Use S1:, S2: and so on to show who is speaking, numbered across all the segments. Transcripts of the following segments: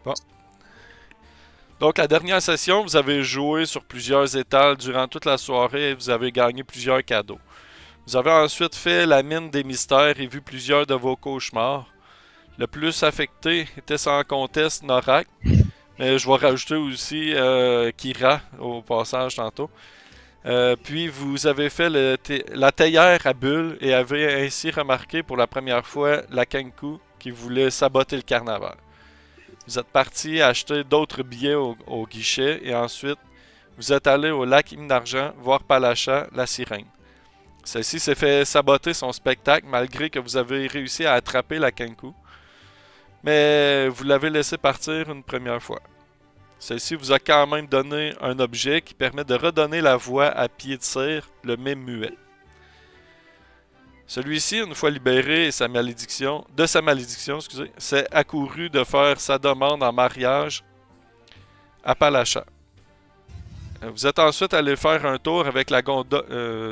S1: Bon. Donc, la dernière session, vous avez joué sur plusieurs étals durant toute la soirée et vous avez gagné plusieurs cadeaux. Vous avez ensuite fait la mine des mystères et vu plusieurs de vos cauchemars. Le plus affecté était sans conteste Norak, mais je vais rajouter aussi Kira au passage tantôt. Puis vous avez fait la théière à bulles et avez ainsi remarqué pour la première fois la Kenku qui voulait saboter le carnaval. Vous êtes parti acheter d'autres billets au guichet et ensuite vous êtes allé au lac Hymne d'Argent voir Palacha, la sirène. Celle-ci s'est fait saboter son spectacle malgré que vous avez réussi à attraper la Kenku, mais vous l'avez laissé partir une première fois. Celle-ci vous a quand même donné un objet qui permet de redonner la voix à pied de cire, le même muet. Celui-ci, une fois libéré de sa malédiction, s'est accouru de faire sa demande en mariage à Palacha. Vous êtes ensuite allé faire un tour avec la gondole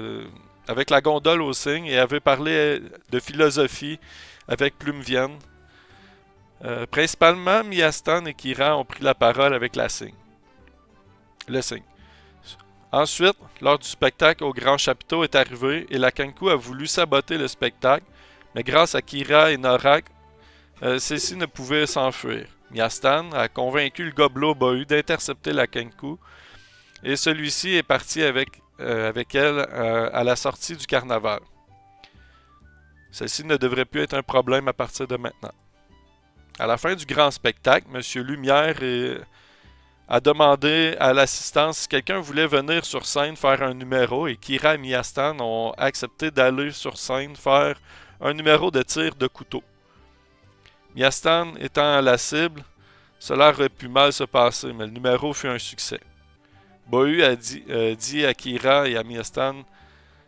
S1: au cygne et avez parlé de philosophie avec Plumevienne. Principalement, Miastan et Kira ont pris la parole avec le cygne. Ensuite, lors du spectacle au grand chapiteau est arrivé et la Kenku a voulu saboter le spectacle, mais grâce à Kira et Norak, celle-ci ne pouvait s'enfuir. Miastan a convaincu le gobelot Bohu d'intercepter la Kenku et celui-ci est parti avec elle à la sortie du carnaval. Celle-ci ne devrait plus être un problème à partir de maintenant. À la fin du grand spectacle, M. Lumière a demandé à l'assistance si quelqu'un voulait venir sur scène faire un numéro et Kira et Miastan ont accepté d'aller sur scène faire un numéro de tir de couteau. Miastan étant la cible, cela aurait pu mal se passer, mais le numéro fut un succès. Bohu a dit à Kira et à Miastan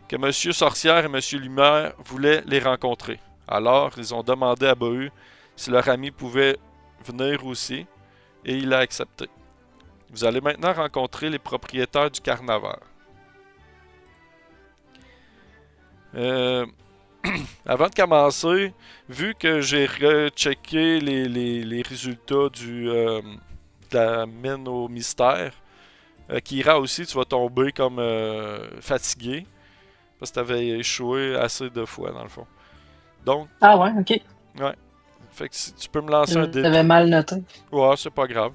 S1: que M. Sorcière et M. Lumière voulaient les rencontrer. Alors, ils ont demandé à Bohu si leur ami pouvait venir aussi, et il a accepté. Vous allez maintenant rencontrer les propriétaires du carnaval. Avant de commencer, vu que j'ai rechecké les résultats de la mine au mystère, Kira aussi, tu vas tomber comme fatigué. Parce que tu avais échoué assez de fois, dans le fond. Donc,
S2: Ah ouais, ok.
S1: ouais. Fait que si tu peux me lancer un
S2: J'avais
S1: D3.
S2: mal noté.
S1: Ouais, c'est pas grave.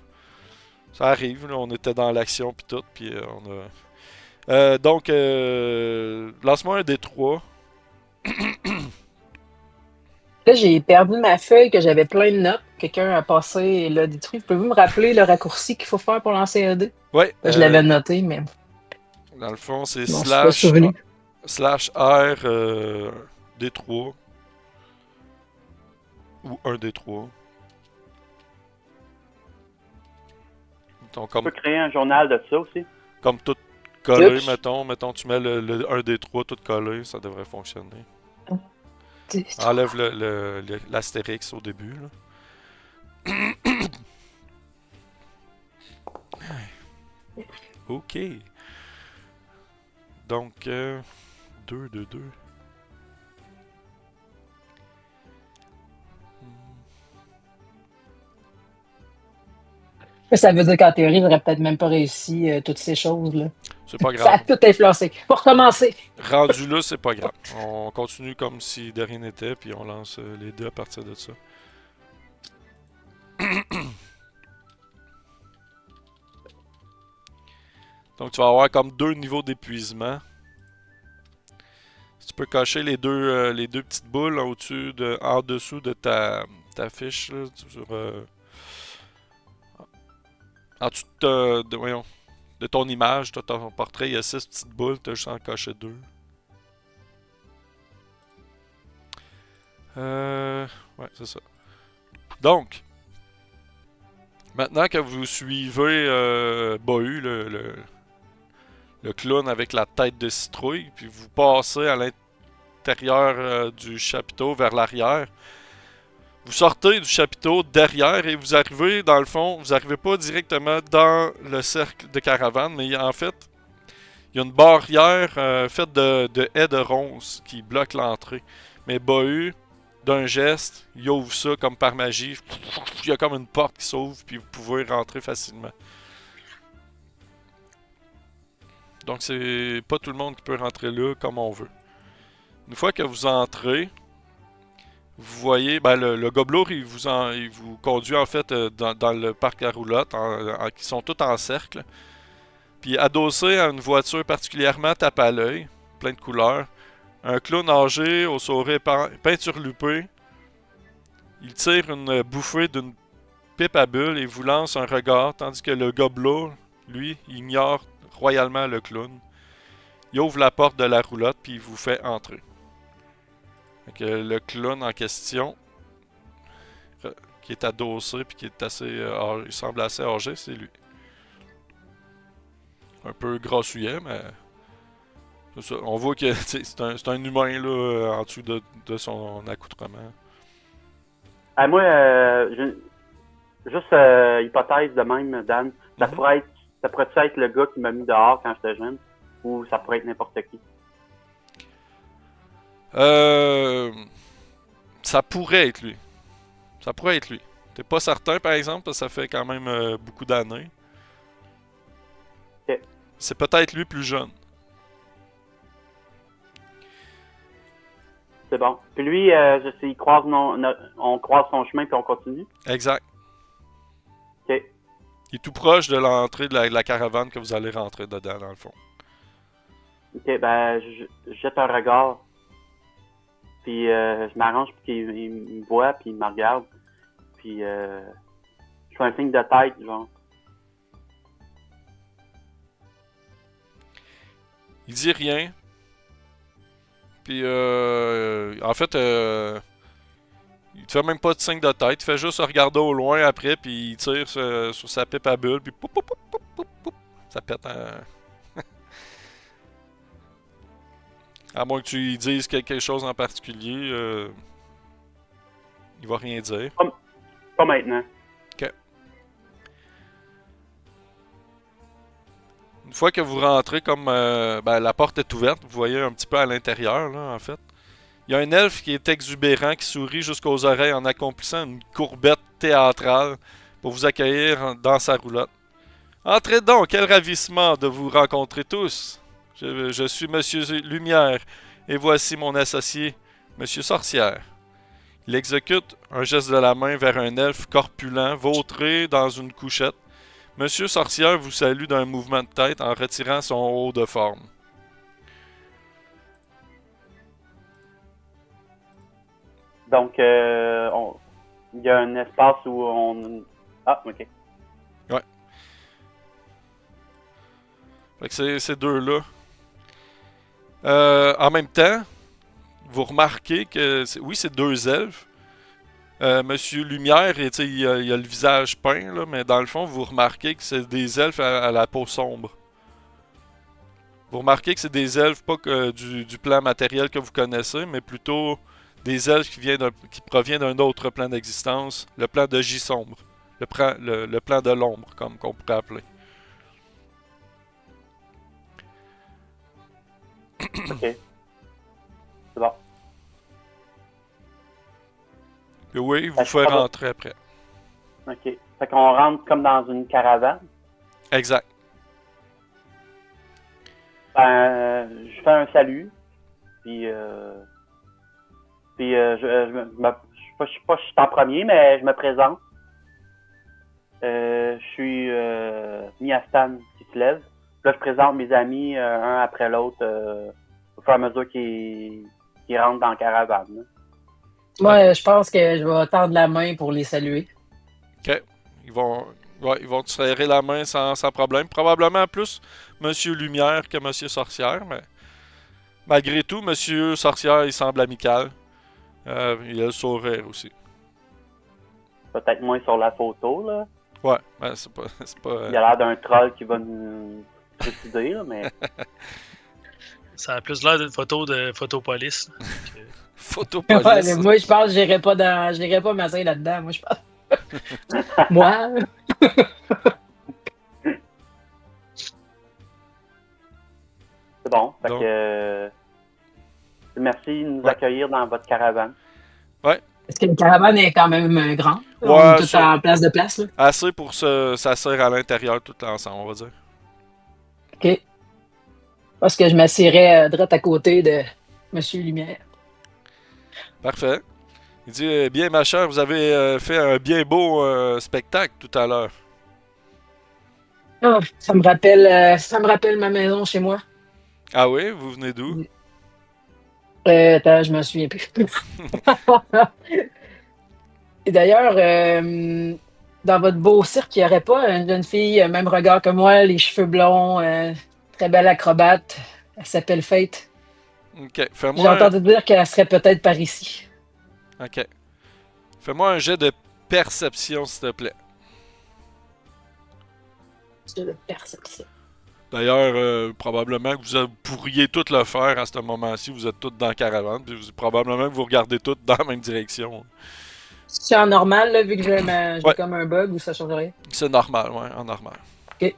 S1: Ça arrive, là, on était dans l'action puis tout, puis on a... donc, lance-moi un D3.
S2: Là, j'ai perdu ma feuille que j'avais plein de notes. Quelqu'un a passé et l'a détruit. Pouvez-vous me rappeler le raccourci qu'il faut faire pour lancer un dé?
S1: Ouais,
S2: Je l'avais noté, mais
S1: dans le fond, c'est
S2: je m'en suis pas souvenu.
S1: slash R D3 ou un D3. Donc,
S3: Tu peux créer un journal de ça aussi.
S1: comme tout collé,
S2: Oups.
S1: mettons, tu mets le 1 D3 tout collé, ça devrait fonctionner.
S2: Détruire.
S1: Enlève l'astérix au début, là. Ok. Donc, 2 de 2.
S2: Ça veut dire qu'en théorie, j'aurais peut-être même pas réussi toutes ces choses-là.
S1: C'est pas
S2: Ça a
S1: grave.
S2: tout influencé. Pour recommencer.
S1: Rendu là, c'est pas grave. On continue comme si de rien n'était, puis on lance les deux à partir de ça. Donc, tu vas avoir comme deux niveaux d'épuisement. Tu peux cocher les deux petites boules en dessous de ta fiche, là, en dessous voyons, de ton image, ton portrait, il y a 6 petites boules, tu as juste en cocher 2. Ouais, c'est ça. Donc, maintenant que vous suivez Bohu, le clown avec la tête de citrouille, puis vous passez à l'intérieur du chapiteau vers l'arrière, vous sortez du chapiteau derrière et vous arrivez, dans le fond, vous n'arrivez pas directement dans le cercle de caravane, mais en fait, il y a une barrière faite de haies de ronces qui bloque l'entrée. Mais Bohu d'un geste, il ouvre ça comme par magie. Il y a comme une porte qui s'ouvre, puis vous pouvez rentrer facilement. Donc c'est pas tout le monde qui peut rentrer là comme on veut. Une fois que vous entrez, vous voyez, ben le gobelour, il vous conduit en fait dans le parc à roulotte, qui sont tous en cercle. Puis adossé à une voiture particulièrement tape à l'œil, plein de couleurs, un clown âgé au sourire peinturlupé, il tire une bouffée d'une pipe à bulles et vous lance un regard, tandis que le gobelour, lui, ignore royalement le clown. Il ouvre la porte de la roulotte puis il vous fait entrer. Donc, le clown en question, qui est adossé puis qui est assez, il semble assez âgé, c'est lui. Un peu grassouillet, mais c'est ça. On voit que c'est un humain là, en dessous de son accoutrement.
S3: Moi, juste hypothèse de même, Dan, ça
S1: Mhm.
S3: pourrait être le gars qui m'a mis dehors quand j'étais jeune, ou ça pourrait être n'importe qui.
S1: Ça pourrait être lui. Ça pourrait être lui. T'es pas certain, par exemple, parce que ça fait quand même beaucoup d'années.
S3: Ok.
S1: C'est peut-être lui plus jeune.
S3: C'est bon. Puis lui, je sais, on croise son chemin puis on continue.
S1: Exact.
S3: Ok.
S1: Il est tout proche de l'entrée de la caravane que vous allez rentrer dedans, dans le fond.
S3: Ok, ben, je jette un regard. Puis je m'arrange pour qu'il me voit puis il me regarde. Puis je fais un signe de tête, genre.
S1: Il dit rien. Puis, en fait, il te fait même pas de signe de tête. Il fait juste regarder au loin après, puis il tire sur sa pipe à bulles, puis poup, poup, poup, poup, poup, poup. Ça pète un... À moins que tu lui dises quelque chose en particulier, il va rien dire.
S3: Pas maintenant.
S1: Ok. Une fois que vous rentrez, comme ben, la porte est ouverte, vous voyez un petit peu à l'intérieur, là, en fait. Il y a un elfe qui est exubérant, qui sourit jusqu'aux oreilles en accomplissant une courbette théâtrale pour vous accueillir dans sa roulotte. Entrez donc, quel ravissement de vous rencontrer tous. Je suis Monsieur Lumière, et voici mon associé, Monsieur Sorcière. Il exécute un geste de la main vers un elfe corpulent, vautré dans une couchette. Monsieur Sorcière vous salue d'un mouvement de tête en retirant son haut de forme.
S3: Donc, il y a un espace où on... Ah, ok.
S1: Ouais. Fait que c'est ces deux-là. En même temps, vous remarquez que, oui, c'est deux elfes. Monsieur Lumière, il a le visage peint, là, mais dans le fond, vous remarquez que c'est des elfes à la peau sombre. Vous remarquez que c'est des elfes pas que du plan matériel que vous connaissez, mais plutôt des elfes qui proviennent d'un autre plan d'existence, le plan de J sombre, le plan de l'ombre, comme qu'on pourrait appeler.
S3: Ok. C'est bon.
S1: Et oui, vous
S3: Fait que
S1: fait rentrer après.
S3: ok. Fait qu'on rentre comme dans une caravane.
S1: Exact.
S3: Ben, je fais un salut. Puis, je suis pas je suis en premier, mais je me présente. Je suis Miastan qui se lève. Là, je présente mes amis un après l'autre au fur et à mesure qu'ils rentrent dans la caravane. Là.
S2: Moi, je pense que je vais tendre la main pour les saluer.
S1: Ok. Ils vont te serrer la main sans problème. Probablement plus Monsieur Lumière que Monsieur Sorcière, mais malgré tout, Monsieur Sorcière, il semble amical. Il a le sourire aussi.
S3: Peut-être moins sur la photo, là.
S1: Ouais, ben c'est pas. C'est pas
S3: Il a l'air d'un troll qui va nous trucider, là, mais.
S4: Ça a plus l'air d'une photo de Photopolis.
S2: Ouais, mais
S1: Photopolice.
S2: moi, je pense que j'irai pas m'asseoir là-dedans. Moi, je pense. Moi?
S3: C'est bon. Fait
S1: Donc,
S3: que. Merci de nous
S1: ouais.
S3: accueillir dans votre caravane.
S1: Ouais.
S2: Est-ce que la caravane est quand même grande? On est
S1: Ouais,
S2: tout en place de place, là?
S1: assez pour s'asseoir à l'intérieur tout ensemble, on va dire.
S2: OK. Parce que je m'assierais direct à côté de Monsieur Lumière.
S1: Parfait. Il dit, bien ma chère, vous avez fait un bien beau spectacle tout à l'heure.
S2: Ah, ça me rappelle ma maison chez moi.
S1: Ah oui, vous venez d'où?
S2: Attends, je m'en souviens plus. Et d'ailleurs, dans votre beau cirque, il n'y aurait pas une jeune fille, même regard que moi, les cheveux blonds, très belle acrobate. Elle s'appelle Fate.
S1: Ok,
S2: J'ai entendu dire qu'elle serait peut-être par ici.
S1: Ok. Fais-moi un jet de perception, s'il te plaît.
S2: C'est de perception.
S1: D'ailleurs, probablement que vous pourriez tout le faire à ce moment-ci. Vous êtes tous dans la caravane. Puis probablement que vous regardez tous dans la même direction.
S2: C'est en normal, là, vu que j'ai
S1: Ouais,
S2: comme un bug ou ça change rien?
S1: c'est normal, ouais, en normal.
S2: OK.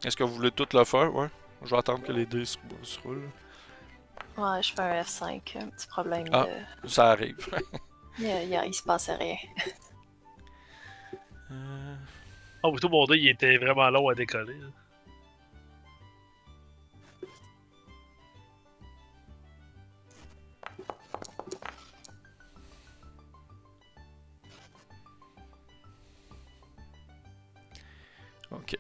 S1: Est-ce que vous voulez tout le faire? Ouais. Je vais attendre que les dés se roulent.
S5: Ouais, je fais un F5, un petit problème
S1: Ah.
S5: de.
S1: Ça arrive.
S5: Il se passait rien.
S4: Oh, tout mon dé, il était vraiment long à décoller. Là.
S1: Ok.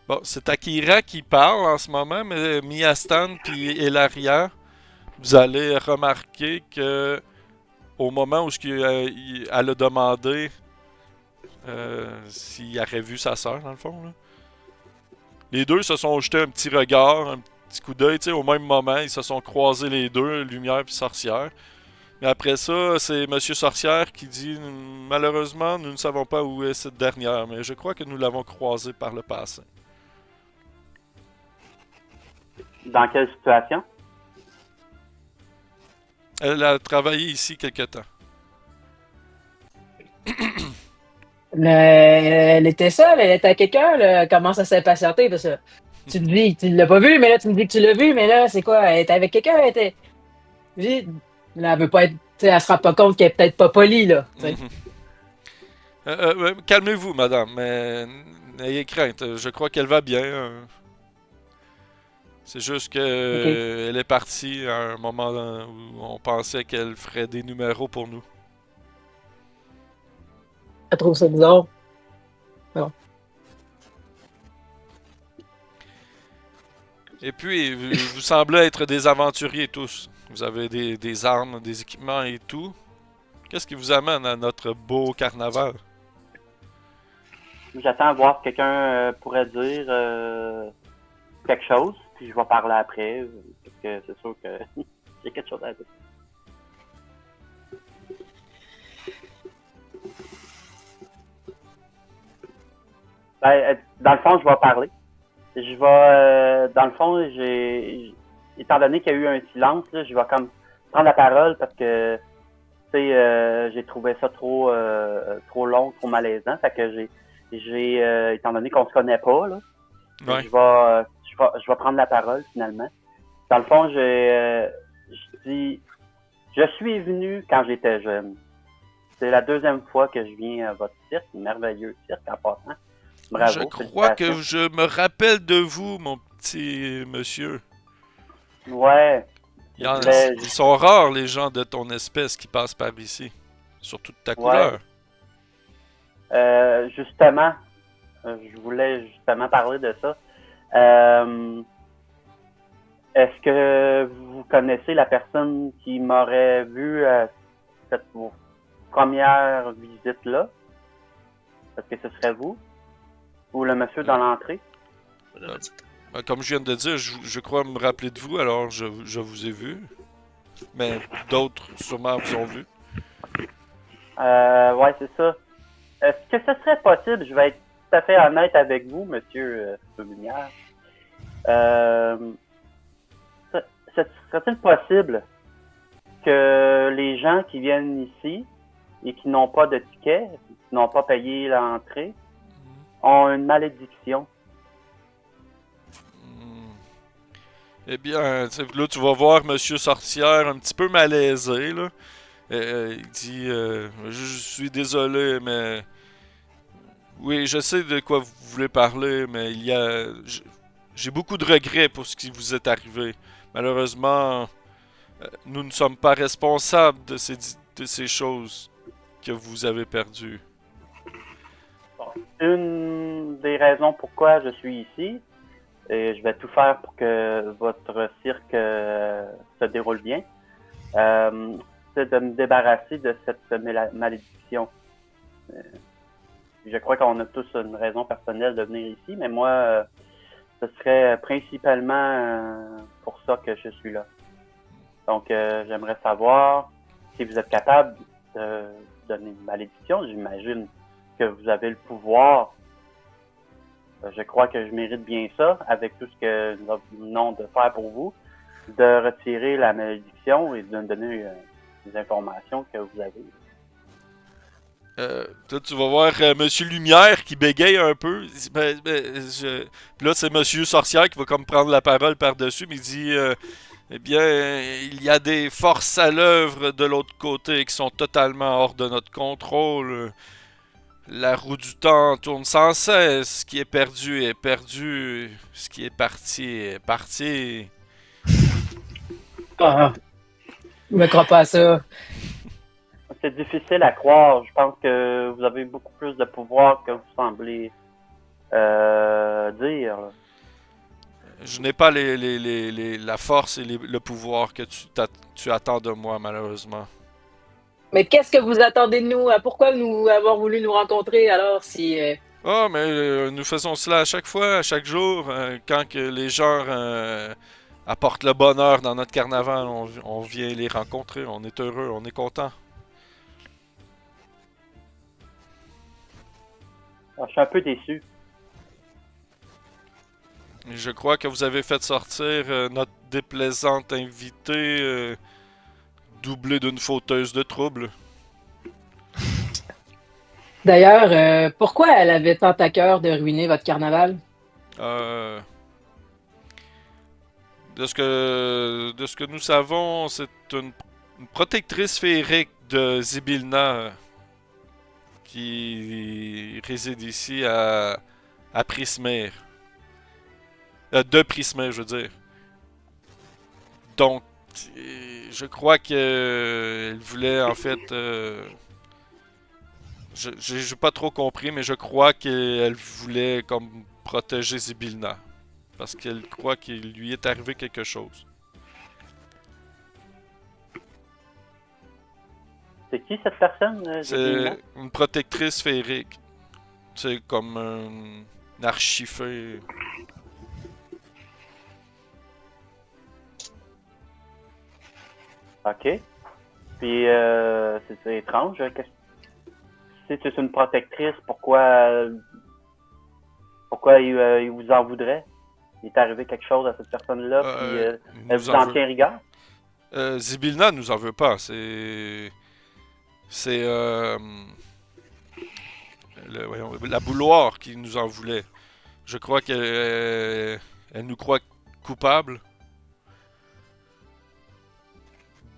S1: Bon, c'est Akira qui parle en ce moment, mais Miastan puis Elaria, vous allez remarquer que au moment où elle a demandé s'il aurait vu sa sœur, dans le fond, là, les deux se sont jetés un petit regard, un petit coup d'œil, tu sais, au même moment, ils se sont croisés les deux, Lumière puis Sorcière. Mais après ça, c'est Monsieur Sorcière qui dit malheureusement, nous ne savons pas où est cette dernière, mais je crois que nous l'avons croisée par le passé.
S3: Dans quelle situation?
S1: Elle a travaillé ici quelque temps.
S2: Elle était seule, elle était à quelqu'un, là, elle commence à s'impatienter parce que tu te dis que tu l'as pas vu, mais là, tu me dis que tu l'as vu, mais là, c'est quoi? Elle était avec quelqu'un, elle était. Là, elle veut pas être. Tu sais, elle se rend pas compte qu'elle est peut-être pas polie, là. Tu sais.
S1: Calmez-vous, madame, mais n'ayez crainte. Je crois qu'elle va bien. C'est juste que
S2: OK.
S1: elle est partie à un moment où on pensait qu'elle ferait des numéros pour nous.
S2: Elle trouve ça bizarre. Bon.
S1: Et puis, vous semblez être des aventuriers tous. Vous avez des armes, des équipements et tout. Qu'est-ce qui vous amène à notre beau carnaval?
S3: J'attends à voir si quelqu'un pourrait dire quelque chose, puis je vais parler après, parce que c'est sûr que j'ai quelque chose à dire. Ben, dans le fond, je vais parler. Je vais, dans le fond, étant donné qu'il y a eu un silence, là, je vais comme prendre la parole parce que, tu sais, j'ai trouvé ça trop long, trop malaisant. Fait que étant donné qu'on se connaît pas, là,
S1: Ouais.
S3: je vais prendre la parole finalement. Dans le fond, je dis, je suis venu quand j'étais jeune. C'est la deuxième fois que je viens à votre cirque, merveilleux cirque en passant. Bravo,
S1: Je crois que je me rappelle de vous, mon petit monsieur.
S3: Ouais.
S1: Ils sont rares, les gens de ton espèce qui passent par ici. Surtout de ta couleur.
S3: Justement, je voulais justement parler de ça. Est-ce que vous connaissez la personne qui m'aurait vu à cette première visite-là? Est-ce que ce serait vous? Ou le monsieur dans l'entrée?
S1: Comme je viens de dire, je crois me rappeler de vous, alors je vous ai vu. Mais d'autres sûrement vous ont vu.
S3: Ouais, c'est ça. Est-ce que ce serait possible, je vais être tout à fait honnête avec vous, monsieur Lumière. Serait-il possible que les gens qui viennent ici et qui n'ont pas de ticket, qui n'ont pas payé l'entrée, ont une malédiction.
S1: Eh bien, là, tu vas voir Monsieur Sorcière un petit peu malaisé, là. Il dit je suis désolé, mais. Oui, je sais de quoi vous voulez parler, mais j'ai beaucoup de regrets pour ce qui vous est arrivé. Malheureusement, nous ne sommes pas responsables de ces choses que vous avez perdues.
S3: Une des raisons pourquoi je suis ici, et je vais tout faire pour que votre cirque se déroule bien, c'est de me débarrasser de cette malédiction. Je crois qu'on a tous une raison personnelle de venir ici, mais moi, ce serait principalement pour ça que je suis là. Donc, j'aimerais savoir si vous êtes capable de donner une malédiction. J'imagine que vous avez le pouvoir. Je crois que je mérite bien ça, avec tout ce que nous venons de faire pour vous, de retirer la malédiction et de me donner les informations que vous avez.
S1: Là, tu vas voir Monsieur Lumière qui bégaye un peu. Il dit, Puis là, c'est Monsieur Sorcière qui va comme prendre la parole par-dessus, mais il dit eh bien, il y a des forces à l'œuvre de l'autre côté qui sont totalement hors de notre contrôle. La roue du temps tourne sans cesse. Ce qui est perdu est perdu. Ce qui est parti est parti.
S2: Ah, je me crois pas à ça.
S3: C'est difficile à croire. Je pense que vous avez beaucoup plus de pouvoir que vous semblez dire.
S1: Je n'ai pas la force et le pouvoir que tu attends de moi, malheureusement.
S2: Mais qu'est-ce que vous attendez de nous? Pourquoi nous avoir voulu nous rencontrer alors si...
S1: Oh, mais nous faisons cela à chaque fois, à chaque jour, quand que les gens apportent le bonheur dans notre carnaval, on vient les rencontrer, on est heureux, on est content.
S3: Je suis un peu déçu.
S1: Je crois que vous avez fait sortir notre déplaisante invitée, doublée d'une fauteuse de troubles.
S2: D'ailleurs, pourquoi elle avait tant à cœur de ruiner votre carnaval?
S1: De ce que nous savons, c'est une protectrice féerique de Zybilna qui réside ici à Prismir. De Prismir, je veux dire. Donc, je crois qu'elle voulait en fait. J'ai pas trop compris, mais je crois qu'elle voulait comme protéger Zybilna. Parce qu'elle croit qu'il lui est arrivé quelque chose.
S3: C'est qui cette personne?
S1: C'est une protectrice féerique. C'est comme un archifée.
S3: OK. Puis, c'est étrange. Si c'est une protectrice, pourquoi il vous en voudrait? Il est arrivé quelque chose à cette personne-là, puis elle vous en tient rigueur?
S1: Zybilna nous en veut pas. C'est la bouloire qui nous en voulait. Je crois qu'elle elle nous croit coupables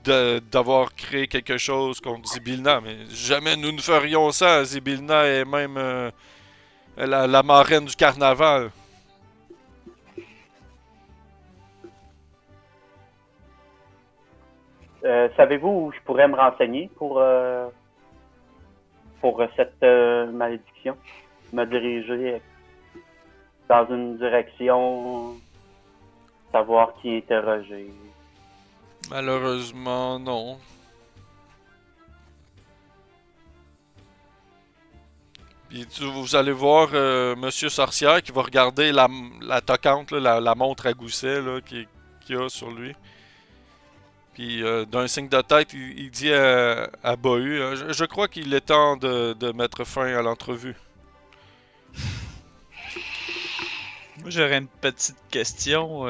S1: d'avoir créé quelque chose contre Zybilna, mais jamais nous ne ferions ça. Zybilna est même la marraine du carnaval.
S3: Savez-vous où je pourrais me renseigner pour cette malédiction? Me diriger dans une direction, savoir qui interroger.
S1: Malheureusement, non. Puis vous allez voir Monsieur Sorcière qui va regarder la toquante, là, la montre à gousset qu'il a sur lui. Puis d'un signe de tête, il dit à Bahu, je crois qu'il est temps de mettre fin à l'entrevue.
S6: Moi, j'aurais une petite question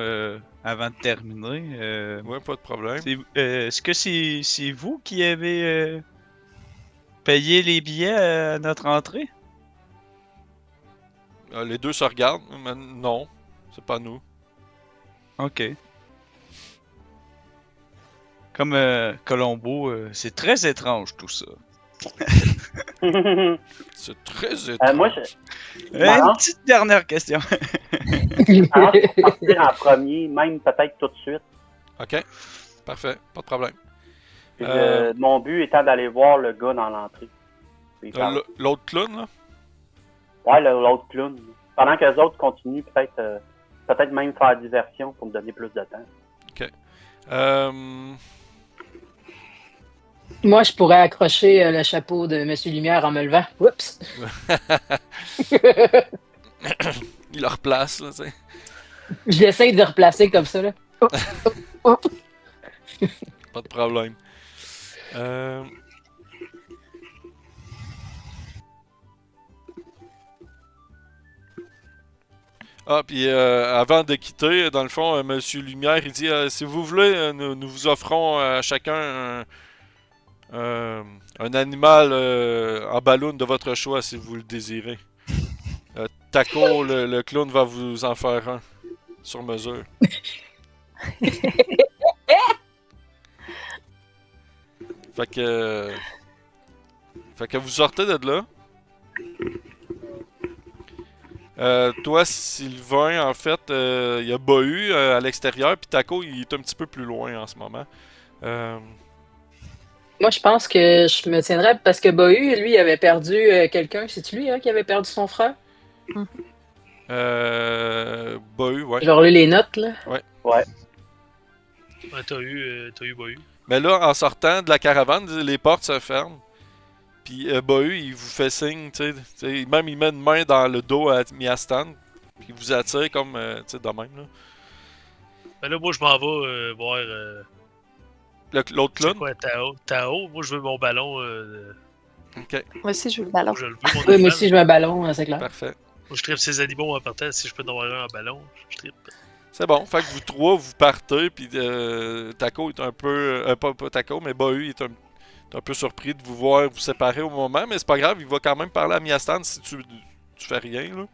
S6: avant de terminer.
S1: Ouais, pas de problème.
S6: Est-ce que c'est vous qui avez payer les billets à notre entrée?
S1: Les deux se regardent, mais non, c'est pas nous.
S6: Ok. Comme Colombo, c'est très étrange tout ça.
S1: C'est très étrange.
S3: Moi,
S6: Une
S3: m'arrange.
S6: petite dernière question.
S3: pour partir en premier, même peut-être tout de suite.
S1: Ok, parfait, pas de problème.
S3: Puis
S1: Euh,
S3: mon but étant d'aller voir le gars dans l'entrée. Puis il parle.
S1: L'autre clown, là?
S3: Ouais, l'autre clown. Pendant que les autres continuent, peut-être même faire diversion pour me donner plus de temps.
S1: Ok.
S2: Moi, je pourrais accrocher le chapeau de Monsieur Lumière en me levant. Oups!
S1: Il le replace, là, tu sais.
S2: J'essaie de le replacer comme ça, là. Oh, oh, oh.
S1: Pas de problème. Ah, puis avant de quitter, dans le fond, Monsieur Lumière, il dit si vous voulez, nous vous offrons à chacun un animal en ballon de votre choix si vous le désirez. Taco, le clown, va vous en faire un sur mesure. Fait que vous sortez de là. Toi, Sylvain, en fait, il y a Bahu à l'extérieur, puis Taco, il est un petit peu plus loin en ce moment.
S2: Moi, je pense que je me tiendrais parce que Bahu, lui, il avait perdu quelqu'un. C'est-tu lui qui avait perdu son frère?
S1: Bahu, ouais.
S2: Genre les notes, là.
S3: Ouais.
S4: Ouais, t'as eu Bahu.
S1: Mais là, en sortant de la caravane, les portes se ferment. Puis Bahu, il vous fait signe, tu sais. Même il met une main dans le dos à Miastan. Puis il vous attire comme, tu sais, de même, là.
S4: Ben là, moi, je m'en vais voir.
S1: L'autre
S4: C'est
S1: clown?
S4: quoi, Tao? Moi, je veux mon ballon.
S1: Ok,
S5: Moi aussi, je veux le ballon.
S4: Je le veux, mon
S2: Oui, moi
S4: animal.
S2: aussi, je veux un ballon, c'est clair.
S1: parfait.
S4: Moi, je tripe ces animaux en partant. Si je peux en avoir un en ballon, je tripe.
S1: C'est bon, fait que vous trois, vous partez, puis Taco est un peu... pas Taco, mais Bahu est un peu surpris de vous voir vous séparer au moment, mais c'est pas grave, il va quand même parler à Miastan si tu fais rien, là.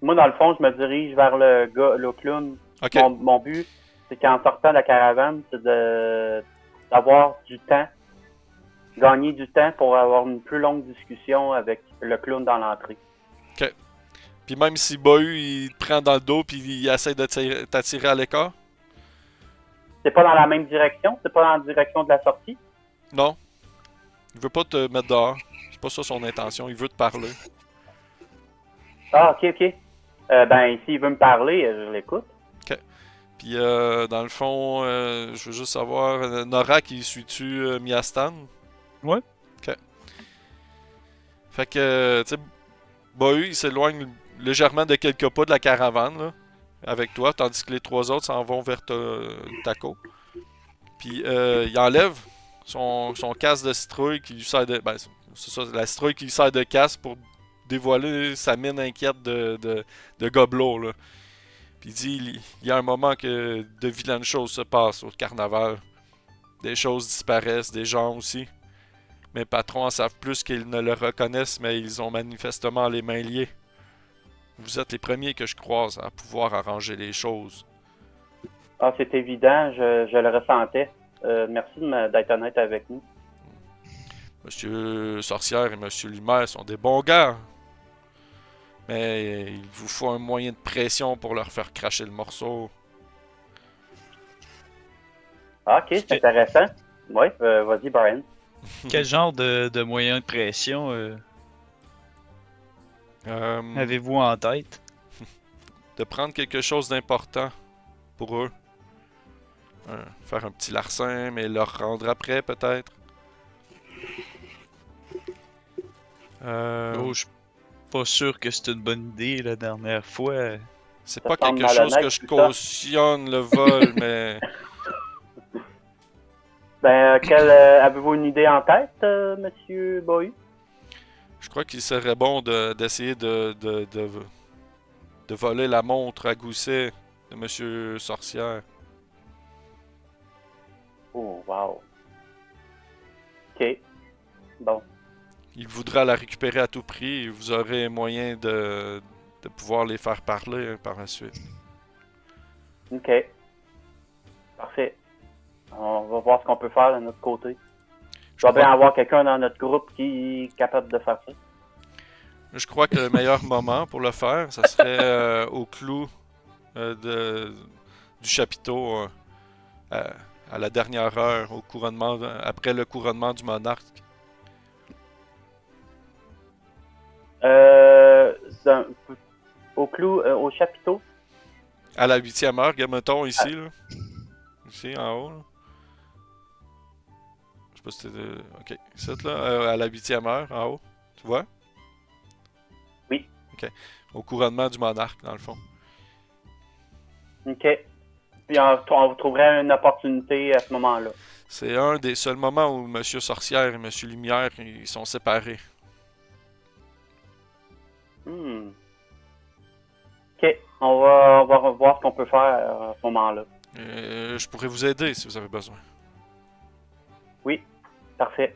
S3: Moi, dans le fond, je me dirige vers le gars, le clown.
S1: Ok,
S3: Mon but, c'est qu'en sortant de la caravane, c'est d'avoir du temps, gagner du temps pour avoir une plus longue discussion avec le clown dans l'entrée.
S1: puis même si Bahu, il te prend dans le dos, puis il essaie de t'attirer à l'écart,
S3: C'est pas dans la même direction? C'est pas dans la direction de la sortie?
S1: non, il veut pas te mettre dehors, c'est pas ça son intention, il veut te parler.
S3: Ah, ok. Ben, s'il veut me parler, je l'écoute.
S1: Puis dans le fond, je veux juste savoir, Nora qui suit-tu Miastan?
S6: Ouais.
S1: Ok. Fait que, tu sais, Bahu, il s'éloigne légèrement de quelques pas de la caravane, là, avec toi, tandis que les trois autres s'en vont vers Taco. Puis il enlève son casque de citrouille qui lui sert de... Ben, c'est ça, la citrouille qui lui sert de casque pour dévoiler sa mine inquiète de gobelot, là. Puis il dit, il y a un moment que de vilaines choses se passent au carnaval. Des choses disparaissent, des gens aussi. Mes patrons en savent plus qu'ils ne le reconnaissent, mais ils ont manifestement les mains liées. Vous êtes les premiers que je croise à pouvoir arranger les choses.
S3: Ah, c'est évident, je le ressentais. Merci d'être honnête avec nous.
S1: Monsieur Sorcière et Monsieur Lumière sont des bons gars. Mais il vous faut un moyen de pression pour leur faire cracher le morceau.
S3: Ah, ok, c'est intéressant. Oui, vas-y, Brian.
S6: Quel genre de moyen de pression avez-vous en tête?
S1: De prendre quelque chose d'important pour eux. Faire un petit larcin, mais leur rendre après, peut-être.
S6: Oh, je suis pas sûr que c'est une bonne idée la dernière fois.
S1: C'est
S3: Ça
S1: pas
S3: semble
S1: quelque chose que
S3: malhonnête,
S1: je
S3: tout ça.
S1: cautionne le vol, mais
S3: Ben, avez-vous une idée en tête, Monsieur Boy?
S1: je crois qu'il serait bon d'essayer de voler la montre à gousset de Monsieur Sorcière.
S3: Oh, wow. Ok. Bon.
S1: Il voudra la récupérer à tout prix et vous aurez moyen de pouvoir les faire parler par la suite.
S3: Ok. Parfait. On va voir ce qu'on peut faire de notre côté. Il doit bien avoir quelqu'un dans notre groupe qui est capable de faire ça.
S1: Je crois que le meilleur moment pour le faire, ça serait au clou du chapiteau à la dernière heure, après le couronnement du monarque.
S3: D'un- Au clou, au chapiteau.
S1: À la 8e heure, mettons ici, là. Ici, en haut, là. Je sais pas si c'était... Ok, c'est là, à la 8e heure, en haut. Tu vois?
S3: Oui.
S1: Ok. Au couronnement du monarque, dans le fond.
S3: Ok. Puis on trouverait une opportunité à ce moment-là.
S1: C'est un des seuls moments où Monsieur Sorcière et Monsieur Lumière ils sont séparés.
S3: Hmm. Ok. On va voir ce qu'on peut faire à ce moment-là.
S1: Je pourrais vous aider si vous avez besoin.
S3: Oui. Parfait.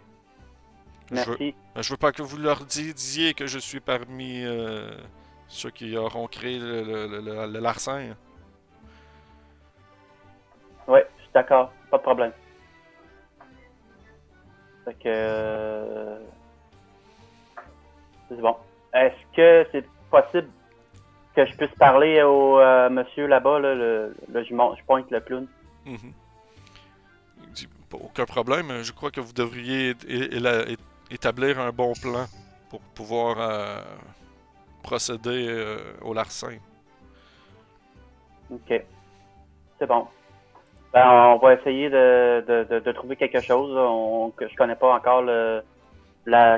S1: Je veux,
S3: Merci.
S1: je veux pas que vous leur disiez que je suis parmi ceux qui auront créé le larcin.
S3: Ouais, je suis d'accord. Pas de problème. Fait que... c'est bon. Est-ce que c'est possible que je puisse parler au monsieur là-bas, là, je pointe le clown?
S1: Mhm. Il dit, aucun problème, je crois que vous devriez établir un bon plan pour pouvoir procéder au larcin.
S3: Ok. C'est bon. Ben, on va essayer de trouver quelque chose. Que je connais pas encore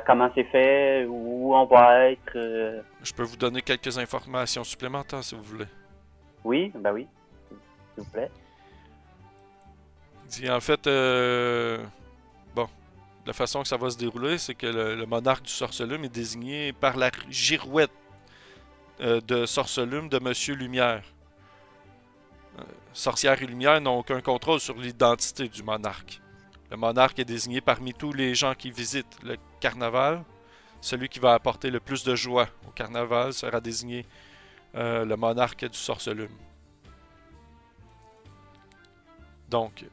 S3: comment c'est fait, où on va être.
S1: Je peux vous donner quelques informations supplémentaires si vous voulez.
S3: Oui, ben oui. S'il vous plaît.
S1: Il dit en fait, bon, la façon que ça va se dérouler, c'est que le monarque du Sorcelume est désigné par la girouette de Sorcelume de Monsieur Lumière. Sorcière et Lumière n'ont aucun contrôle sur l'identité du monarque. Le monarque est désigné parmi tous les gens qui visitent le carnaval. Celui qui va apporter le plus de joie au carnaval sera désigné le monarque du Sorcelume. Donc,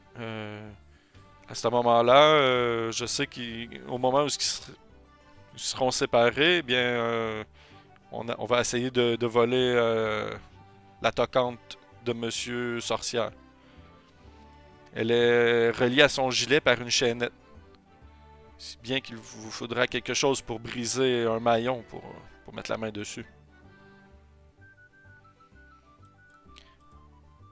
S1: à ce moment-là, je sais qu'au moment où ils seront séparés, eh bien, on va essayer de voler la toquante de Monsieur Sorcière. Elle est reliée à son gilet par une chaînette. Si bien qu'il vous faudra quelque chose pour briser un maillon pour mettre la main dessus.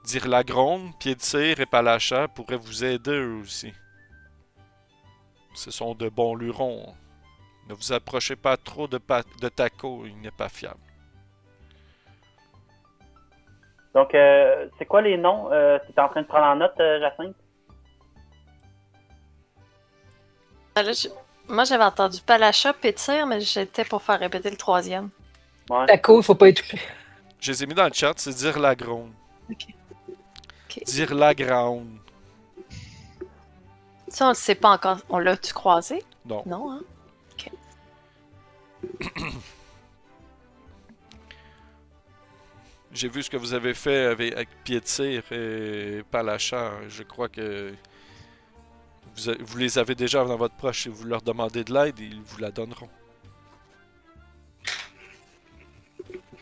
S1: Dirlagronde, Pied de Cire et Palacha pourraient vous aider eux aussi. Ce sont de bons lurons. Ne vous approchez pas trop de Taco, il n'est pas fiable.
S3: Donc, c'est quoi les noms? Tu es en train de prendre en note, Jacinthe?
S5: Là, moi, j'avais entendu Palacha, Pétir, mais j'étais pour faire répéter le troisième.
S3: Ouais.
S2: Taco, il faut pas être touché.
S1: Je les ai mis dans le chat, c'est Dirlagronde.
S5: Ok. Ok.
S1: Dirlagronde.
S5: Ça, on le sait pas encore. On l'a-tu croisé?
S1: Non.
S5: Non, hein?
S1: J'ai vu ce que vous avez fait avec Pied de Cire et Palacha. Je crois que vous les avez déjà dans votre poche. Si vous leur demandez de l'aide, ils vous la donneront.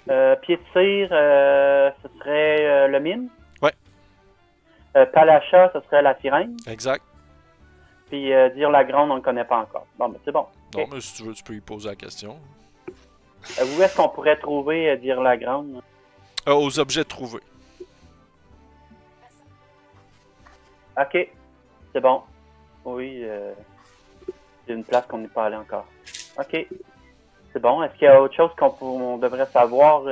S3: Pied de Cire, ce serait le mime?
S1: Ouais.
S3: Palacha, ce serait la sirène.
S1: Exact.
S3: Puis dire la grande, on ne le connaît pas encore. Bon, ben c'est bon.
S1: Non,
S3: Ok.
S1: mais si tu veux, tu peux y poser la question.
S3: Où est-ce qu'on pourrait trouver dire la grande?
S1: Aux objets trouvés.
S3: Ok, c'est bon. Oui, c'est une place qu'on n'est pas allé encore. Ok, c'est bon. Est-ce qu'il y a autre chose qu'on devrait savoir?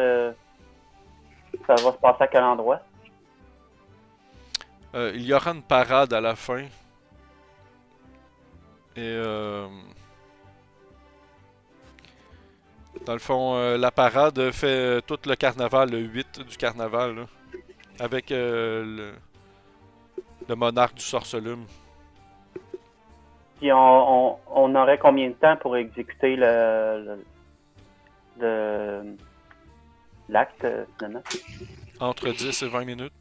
S3: Ça va se passer à quel endroit?
S1: Il y aura une parade à la fin. Et dans le fond, la parade fait tout le carnaval, le 8 du carnaval, là, avec le monarque du Sorcelume.
S3: Puis on aurait combien de temps pour exécuter l'acte, finalement?
S1: Entre 10 et 20 minutes.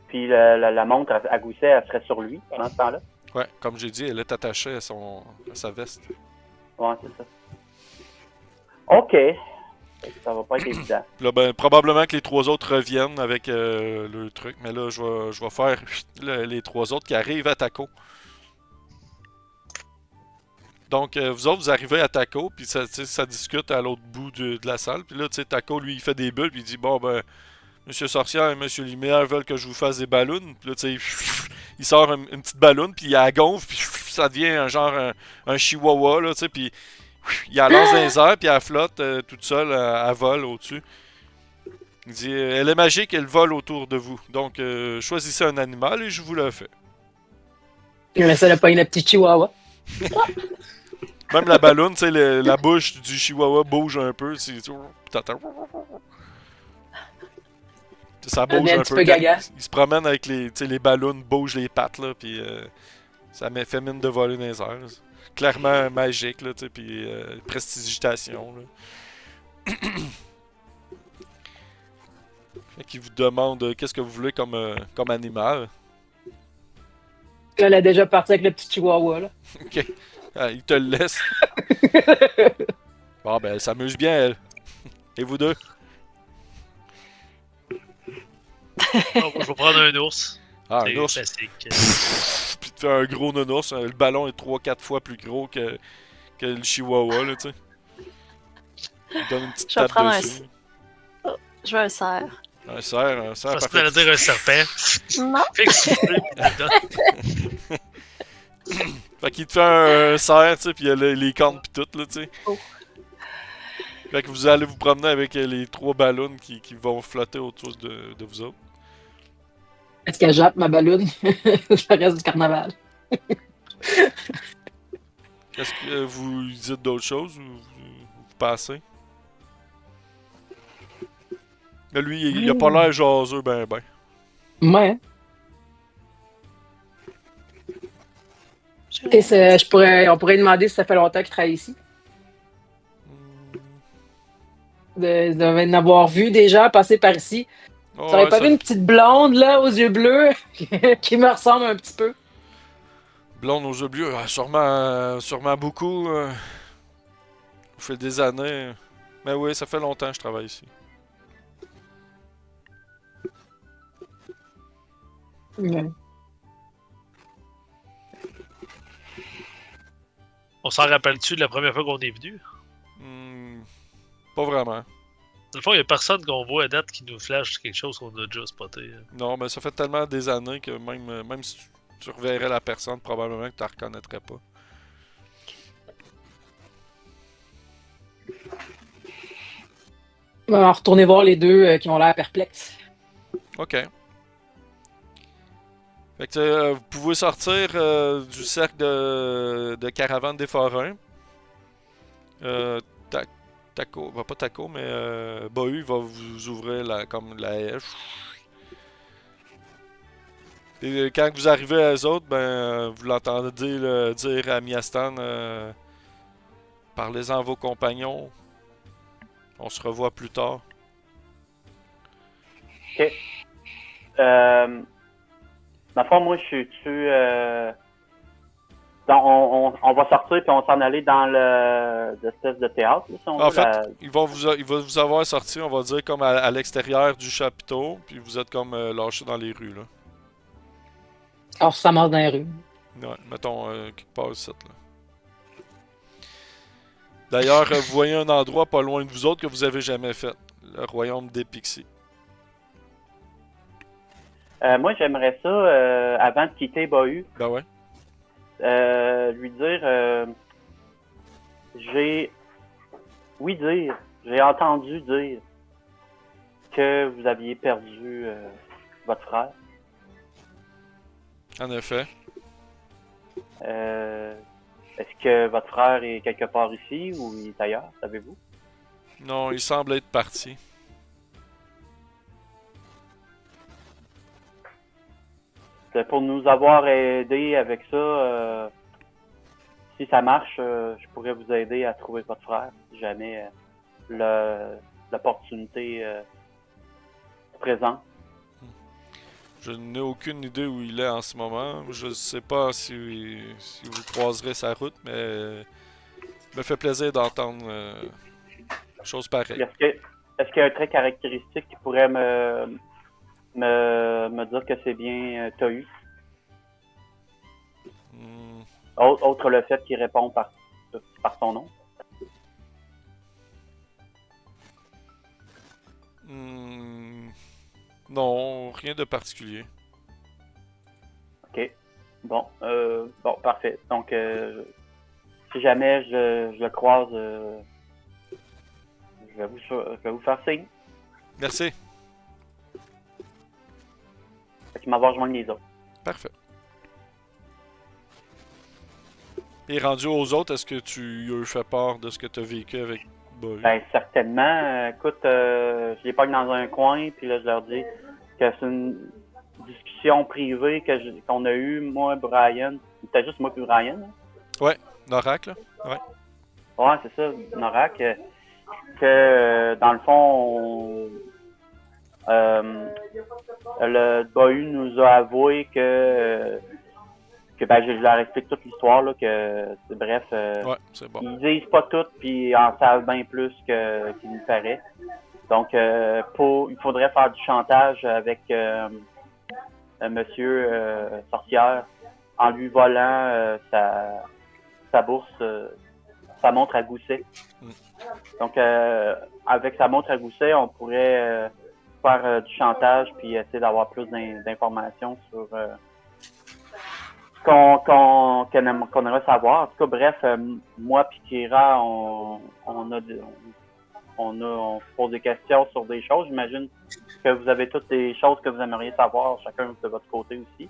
S3: Puis la montre à Gousset, elle serait sur lui pendant ce temps-là?
S1: Ouais, comme j'ai dit, elle est attachée à sa veste.
S3: Ouais, c'est ça. OK. Ça va pas être évident.
S1: Puis là, ben, probablement que les 3 autres reviennent avec le truc, mais là, je vais faire les 3 autres qui arrivent à Taco. Donc, vous autres, vous arrivez à Taco, puis ça discute à l'autre bout de la salle. Puis là, tu sais, Taco, lui, il fait des bulles, puis il dit, bon, ben, Monsieur Sorcière et Monsieur Lumière veulent que je vous fasse des ballons. Puis là, tu sais, il sort une petite ballon, puis il la gonfle, puis ça devient un chihuahua, là, tu sais, puis il la lance dans les airs, puis elle flotte toute seule, elle vole au-dessus. Il dit, elle est magique, elle vole autour de vous. Donc, choisissez un animal et je vous le fais.
S2: Il essaie de pogner le petit chihuahua.
S1: Même la ballonne, tu sais, la bouche du chihuahua bouge un peu. T'entends. Ça bouge un
S2: petit
S1: peu.
S2: peu gaga.
S1: Il se promène avec les ballons, bougent les pattes, là, puis ça fait mine de voler dans les airs. Là. Clairement magique, là, puis prestidigitation. Là. Fait qu'il vous demande qu'est-ce que vous voulez comme animal.
S2: Elle a déjà parti avec le petit chihuahua, là.
S1: Ok. Ah, il te le laisse. Bon, ben, elle s'amuse bien, elle. Et vous deux?
S4: Donc, je vais prendre un ours.
S1: Ah,
S4: C'est
S1: un ours.
S4: classique.
S1: Puis tu fais un gros nounours. Le ballon est 3-4 fois plus gros que le chihuahua, là, tu sais. Il donne une petite
S5: Je vais
S1: tape
S5: prendre
S1: dessus.
S5: Je veux un cerf.
S1: Un cerf,
S4: Parce que
S1: parfait.
S4: t'allais dire un serpent.
S5: Non.
S4: Fait que si tu veux, puis tu le donnes.
S1: Fait qu'il te fait un cerf, tu sais, pis il y a les cornes pis tout, là, tu sais.
S5: Oh.
S1: Fait que vous allez vous promener avec les 3 ballons qui vont flotter autour de vous autres.
S2: Est-ce qu'elle jappe ma balloune? Ça reste du carnaval.
S1: Est-ce que vous dites d'autres choses ou vous passez? Mais lui, il a pas l'air jaseux, ben.
S2: Ouais.
S5: Je-
S2: On pourrait demander si ça fait longtemps qu'il travaille ici. Ils devaient en avoir vu déjà passer par ici.
S1: Oh,
S2: Tu n'avais
S1: ouais,
S2: pas vu une petite blonde, là, aux yeux bleus, qui me ressemble un petit peu?
S1: Blonde aux yeux bleus, sûrement beaucoup. Au fil des années. Mais oui, ça fait longtemps que je travaille ici.
S2: Ouais.
S4: On s'en rappelle-tu de la première fois qu'on est venu?
S1: Pas vraiment.
S4: Dans le fond, il n'y a personne qu'on voit à date qui nous flash quelque chose qu'on a déjà spoté.
S1: Non, mais ça fait tellement des années que même si tu reverrais la personne, probablement que tu la reconnaîtrais pas.
S2: On va retourner voir les deux qui ont l'air perplexes.
S1: Ok. Fait que vous pouvez sortir du cercle de caravane des forains. Taco, pas Taco, mais Bahu va vous ouvrir comme la haie. Et quand vous arrivez à eux autres, vous l'entendez dire à Miastan, parlez-en à vos compagnons. On se revoit plus tard.
S3: OK. Dans le fond, moi, je suis... Donc, on va sortir puis on s'en aller dans l'espèce de théâtre. Là, si on
S1: En
S3: veut,
S1: fait, il va vous avoir sorti, on va dire, comme à l'extérieur du chapiteau, puis vous êtes comme lâché dans les rues, là.
S2: Alors, ça marche dans les rues.
S1: Ouais, mettons quelque part ici, là. D'ailleurs, vous voyez un endroit pas loin de vous autres que vous avez jamais fait. Le royaume des Pixies.
S3: moi, j'aimerais ça, avant de quitter Bahu,
S1: Ben ouais.
S3: lui dire... j'ai entendu dire que vous aviez perdu votre frère.
S1: En effet.
S3: Est-ce que votre frère est quelque part ici ou il est ailleurs, savez-vous?
S1: Non, il semble être parti.
S3: pour nous avoir aidé avec ça, si ça marche, je pourrais vous aider à trouver votre frère, si jamais l'opportunité se présente.
S1: Je n'ai aucune idée où il est en ce moment. Je ne sais pas si vous croiserez sa route, mais me fait plaisir d'entendre chose pareille.
S3: Est-ce qu'il y a un trait caractéristique qui pourrait me dire que c'est bien Tohu? Autre le fait qu'il répond par son nom.
S1: Non, rien de particulier.
S3: Ok. Bon, parfait. Donc, si jamais je le croise, je vais vous faire signe.
S1: Merci.
S3: Fait qu'il m'avoir rejoint les autres.
S1: Parfait. Et rendu aux autres, est-ce que tu lui as fait part de ce que tu as vécu avec Boy?
S3: Ben, certainement. Écoute, je les pogne dans un coin, puis là, je leur dis que c'est une discussion privée qu'on a eue, moi, Brian. C'était juste moi et Brian. Hein?
S1: Ouais, Norak, là. Ouais.
S3: Ouais, c'est ça, Norak. Que, dans le fond, le Bohu nous a avoué que ben, je leur explique toute l'histoire, là, que, bref,
S1: Ouais, c'est bon.
S3: ils disent pas tout, puis ils en savent bien plus qu'il nous paraît. Donc, il faudrait faire du chantage avec Monsieur Sorcière en lui volant sa bourse, sa montre à gousset. Donc, avec sa montre à gousset, on pourrait faire du chantage puis essayer d'avoir plus d'informations sur qu'on aimerait savoir. En tout cas, bref, moi et Kira, on se pose des questions sur des choses. J'imagine que vous avez toutes des choses que vous aimeriez savoir, chacun de votre côté aussi.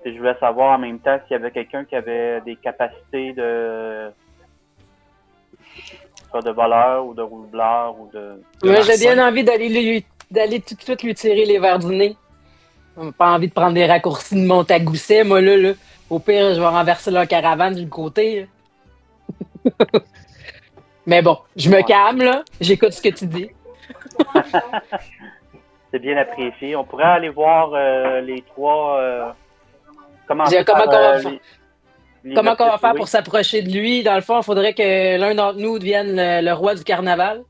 S3: Et je voulais savoir en même temps s'il y avait quelqu'un qui avait des capacités soit de voleur ou de roublard ou de...
S2: Moi, j'ai
S1: Marcin.
S2: bien envie d'aller tout de suite lui tirer les verres du nez. On pas envie de prendre des raccourcis de monte à gousset, moi, là. Au pire, je vais renverser leur caravane du côté. Mais bon, je me calme, là. J'écoute ce que tu dis.
S3: C'est bien apprécié. On pourrait aller voir les trois... comment
S2: qu'on va faire pour s'approcher de lui? Dans le fond, il faudrait que l'un d'entre nous devienne le roi du carnaval.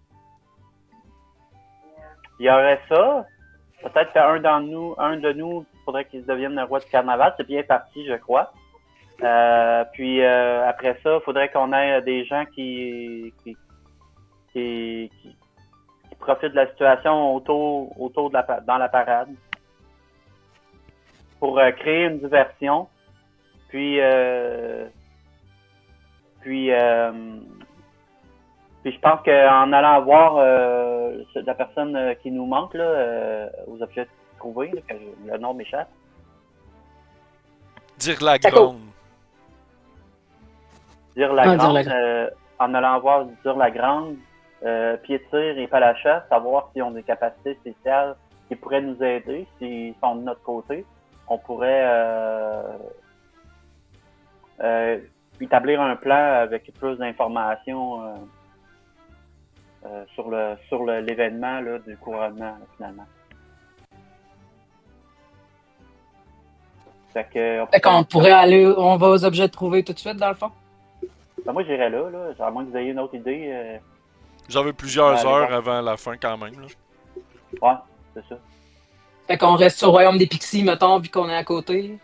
S3: Il y aurait ça. Peut-être qu'un de nous, il faudrait qu'il devienne le roi du carnaval. C'est bien parti, je crois. Puis après ça, il faudrait qu'on ait des gens qui profitent de la situation autour dans la parade pour créer une diversion. Puis je pense qu'en allant voir la personne qui nous manque là, aux objets trouvés, là, que le nom m'échappe.
S1: Dire la grande.
S3: Dire la grande. En allant voir Dire la grande, Piétir et Palacha, savoir s'ils ont des capacités spéciales qui pourraient nous aider, s'ils sont de notre côté. On pourrait établir un plan avec plus d'informations sur l'événement là, du couronnement, là, finalement. Fait qu'on
S2: pourrait aller, on va aux objets trouvés tout de suite, dans le fond?
S3: Ben moi, j'irais là, à moins que vous ayez une autre idée.
S1: J'en veux plusieurs heures avant la fin, quand même. Là.
S3: Ouais, c'est ça.
S2: Fait qu'on reste sur le royaume des Pixies, mettons, puis qu'on est à côté.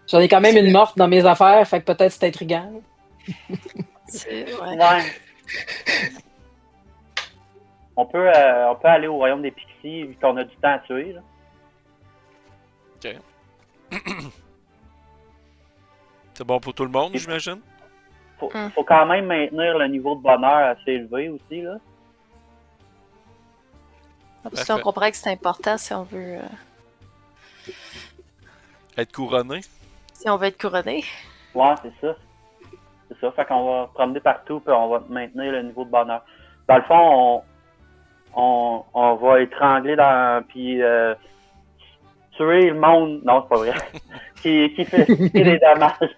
S2: J'en ai quand même une morte dans mes affaires, fait que peut-être c'est intriguant.
S5: Ouais.
S3: On peut aller au royaume des Pixies vu qu'on a du temps à tuer. Là.
S1: Ok. C'est bon pour tout le monde, j'imagine?
S3: Faut quand même maintenir le niveau de bonheur assez élevé aussi, là.
S5: Parce qu'on comprend que c'est important si on veut...
S1: Être couronné?
S5: Si on veut être couronné.
S3: Ouais, c'est ça. C'est ça. Fait qu'on va promener partout puis on va maintenir le niveau de bonheur. Dans le fond, on va étrangler puis tuer le monde. Non, c'est pas vrai. qui fait des dommages.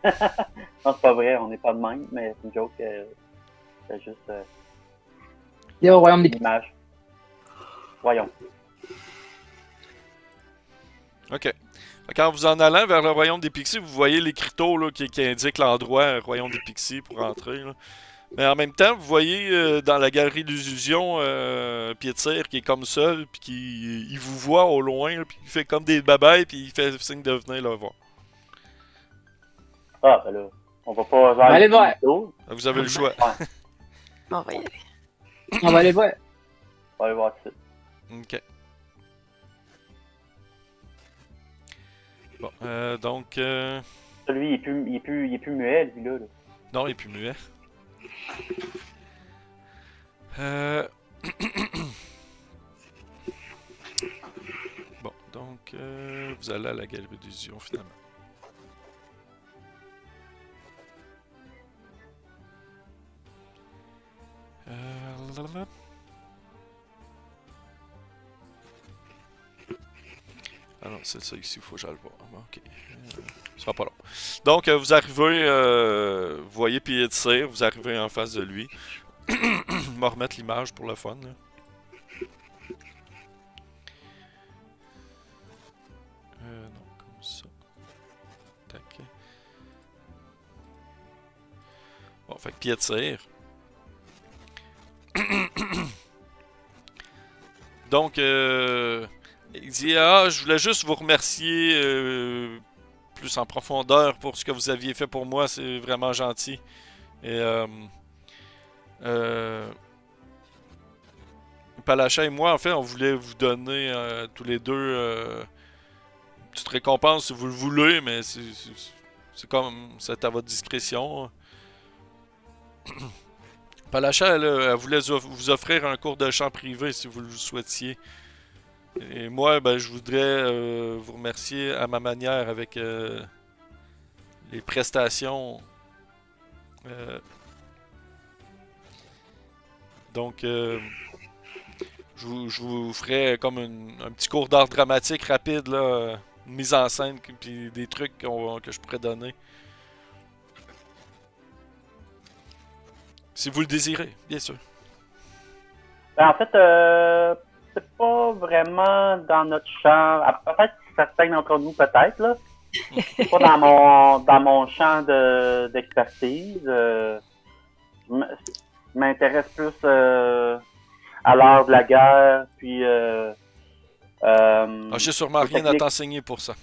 S3: Non, c'est pas vrai, on n'est pas de même, mais c'est une joke. C'est juste
S2: Il est au royaume des
S3: une image. Voyons.
S1: Ok. Quand vous en allant vers le royaume des Pixies, vous voyez l'écriteau là, qui indique l'endroit royaume des Pixies pour entrer. Là. Mais en même temps, vous voyez dans la galerie d'illusion Pietir qui est comme seul, puis qui il vous voit au loin, puis il fait comme des babayes, puis il fait signe de venir le voir.
S3: Ah, ben là, on va pas vers
S2: Allez
S3: le
S2: voir.
S3: couteau.
S1: Vous avez le choix.
S5: On va y aller.
S2: On va aller voir.
S3: On va aller voir ça.
S1: Ok. Bon, donc...
S3: Lui, il est plus muet, lui, là.
S1: Non, il est plus muet. Bon, donc vous allez à la galerie d'illusion finalement. Lalalala. Ah non, c'est ça ici, il faut que j'aille le voir. Ah, ok. Ce sera pas long. Donc, vous arrivez, vous voyez Pied de Cire, vous arrivez en face de lui. Je vais remettre l'image pour le fun. Là. Non, comme ça. Tac. Bon, fait que Pied de Cire. Donc, il dit ah, je voulais juste vous remercier plus en profondeur pour ce que vous aviez fait pour moi, c'est vraiment gentil. Et Palacha et moi, en fait, on voulait vous donner tous les deux une petite récompense si vous le voulez, mais c'est comme c'est à votre discrétion. Palacha, elle voulait vous offrir un cours de chant privé si vous le souhaitiez. Et moi, ben, je voudrais vous remercier à ma manière avec les prestations. Donc, je vous ferai comme un petit cours d'art dramatique rapide, là, une mise en scène, puis des trucs que je pourrais donner. Si vous le désirez, bien sûr.
S3: Ben, en fait, c'est pas vraiment dans notre champ. Peut-être que ça se peigne entre nous, peut-être, là. C'est pas dans mon champ d'expertise. Je m'intéresse plus à l'art de la guerre, puis
S1: J'ai sûrement rien à t'enseigner pour ça.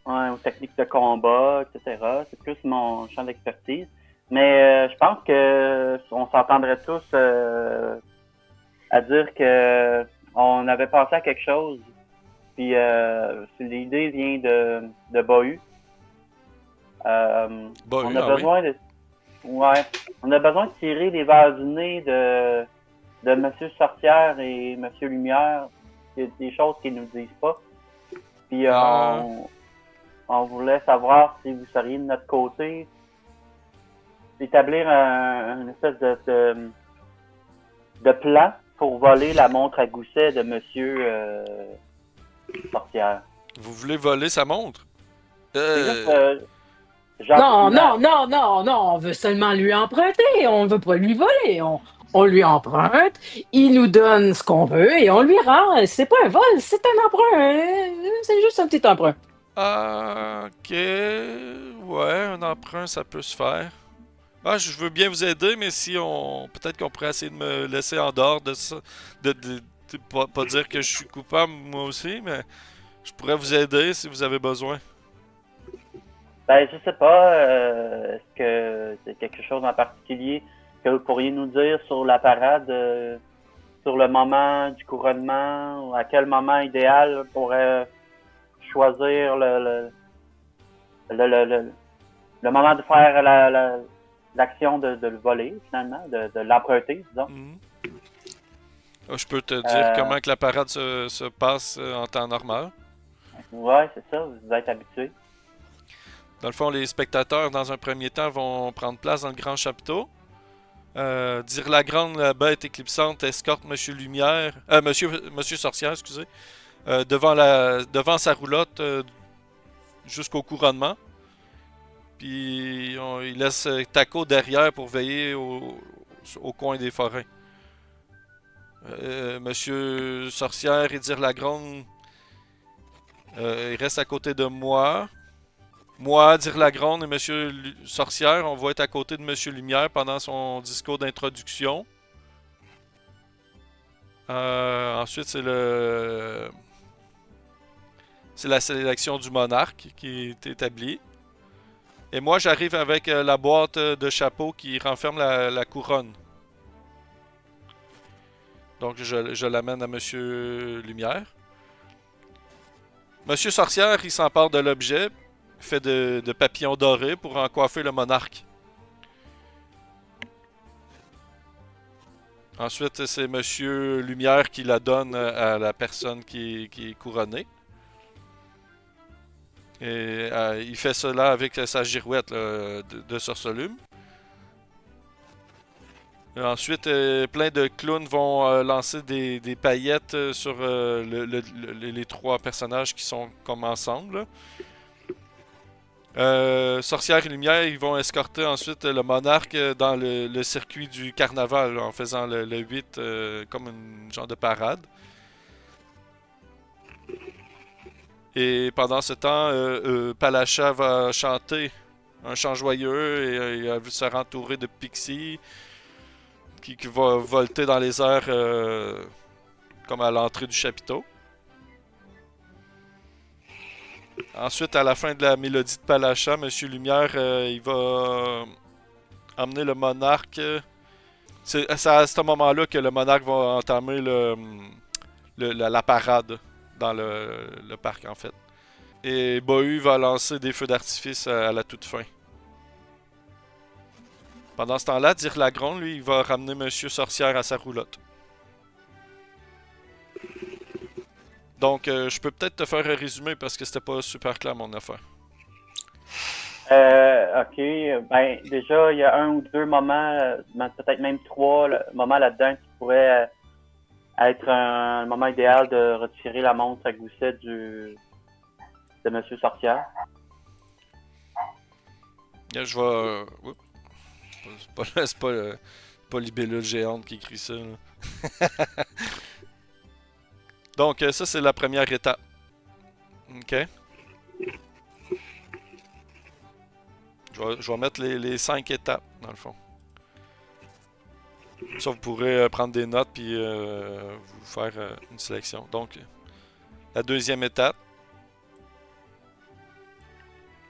S3: ouais, aux techniques de combat, etc. C'est plus mon champ d'expertise. Mais je pense que on s'entendrait tous à dire que on avait pensé à quelque chose. Puis l'idée vient de Bahu.
S1: Bahu,
S3: On a
S1: ah
S3: besoin de. Ouais. On a besoin de tirer les verres du nez de Monsieur Sorcière et Monsieur Lumière. Il y a des choses qu'ils nous disent pas. Puis on voulait savoir si vous seriez de notre côté. Établir une espèce de plan pour voler la montre à gousset de Monsieur Sorcière.
S1: Vous voulez voler sa montre?
S3: C'est juste,
S2: Non, on veut seulement lui emprunter, on veut pas lui voler. On lui emprunte, il nous donne ce qu'on veut et on lui rend. C'est pas un vol, c'est un emprunt. C'est juste un petit emprunt.
S1: Ah, ok. Ouais, un emprunt, ça peut se faire. Ah, je veux bien vous aider, mais si on. Peut-être qu'on pourrait essayer de me laisser en dehors de ça. De pas dire que je suis coupable, moi aussi, mais je pourrais vous aider si vous avez besoin.
S3: Ben, je sais pas. Est-ce que c'est quelque chose en particulier que vous pourriez nous dire sur la parade, sur le moment du couronnement, ou à quel moment idéal on pourrait choisir le moment de faire l'action de le voler, finalement, de l'emprunter, disons.
S1: Ah, je peux te dire comment que la parade se passe en temps normal.
S3: Ouais, c'est ça, vous êtes habitués.
S1: Dans le fond, les spectateurs, dans un premier temps, vont prendre place dans le grand chapiteau. Dire la grande, la bête éclipsante, escorte Monsieur Lumière, Monsieur Sorcière, excusez, devant sa roulotte jusqu'au couronnement. Puis il laisse Taco derrière pour veiller au coin des forêts. Monsieur Sorcière et Dire Lagronde, il reste à côté de moi. Moi, Dire Lagronde et Monsieur Sorcière, on va être à côté de Monsieur Lumière pendant son discours d'introduction. Ensuite, c'est la sélection du monarque qui est établie. Et moi, j'arrive avec la boîte de chapeau qui renferme la couronne. Donc, je l'amène à Monsieur Lumière. Monsieur Sorcière, il s'empare de l'objet, fait de papillons dorés pour en coiffer le monarque. Ensuite, c'est Monsieur Lumière qui la donne à la personne qui est couronnée. Et il fait cela avec sa girouette là, de sorcelume. Ensuite, plein de clowns vont lancer des paillettes sur les trois personnages qui sont comme ensemble. Sorcière et Lumière, ils vont escorter ensuite le monarque dans le circuit du carnaval là, en faisant le 8 comme une genre de parade. Et pendant ce temps, Palacha va chanter un chant joyeux et il va se entourer de pixies qui va volter dans les airs comme à l'entrée du chapiteau. Ensuite, à la fin de la mélodie de Palacha, Monsieur Lumière, il va emmener le monarque. C'est à ce moment-là que le monarque va entamer la parade dans le parc, en fait. Et Bohu va lancer des feux d'artifice à la toute fin. Pendant ce temps-là, Dire Lagronde, lui, il va ramener Monsieur Sorcière à sa roulotte. Donc, je peux peut-être te faire un résumé parce que c'était pas super clair mon affaire.
S3: Ok. Ben, déjà, il y a un ou deux moments, peut-être même trois moments là-dedans qui pourraient être un moment idéal de retirer la montre à gousset de Monsieur Sorcière.
S1: Je vais. C'est pas Libellule géante qui écrit ça. Donc, ça, c'est la première étape. Ok. Je vais mettre les 5 étapes, dans le fond. Ça, vous pourrez prendre des notes puis vous faire une sélection. Donc, la deuxième étape.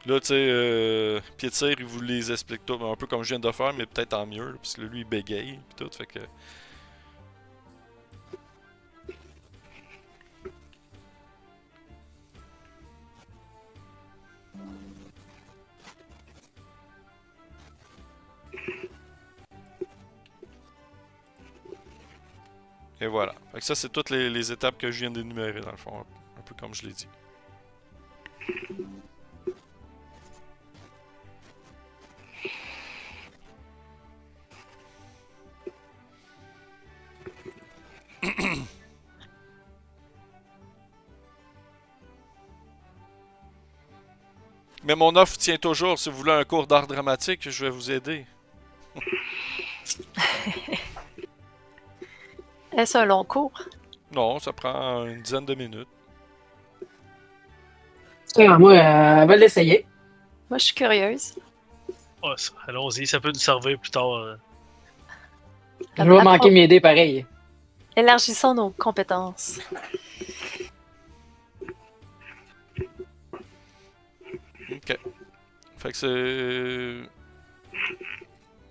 S1: Là, tu sais, Pietir, il vous les explique tout, un peu comme je viens de faire, mais peut-être en mieux, parce que lui, il bégaye, pis tout, fait que... Et voilà. Fait que ça, c'est toutes les étapes que je viens d'énumérer, dans le fond, un peu comme je l'ai dit. Mais mon offre tient toujours. Si vous voulez un cours d'art dramatique, je vais vous aider.
S5: Est-ce un long cours?
S1: Non, ça prend une dizaine de minutes.
S2: Moi, elle va l'essayer.
S5: Moi, je suis curieuse.
S4: Ouais, allons-y, ça peut nous servir plus tard.
S2: Je vais manquer mes dés pareil.
S5: Élargissons nos compétences.
S1: Ok. Fait que c'est...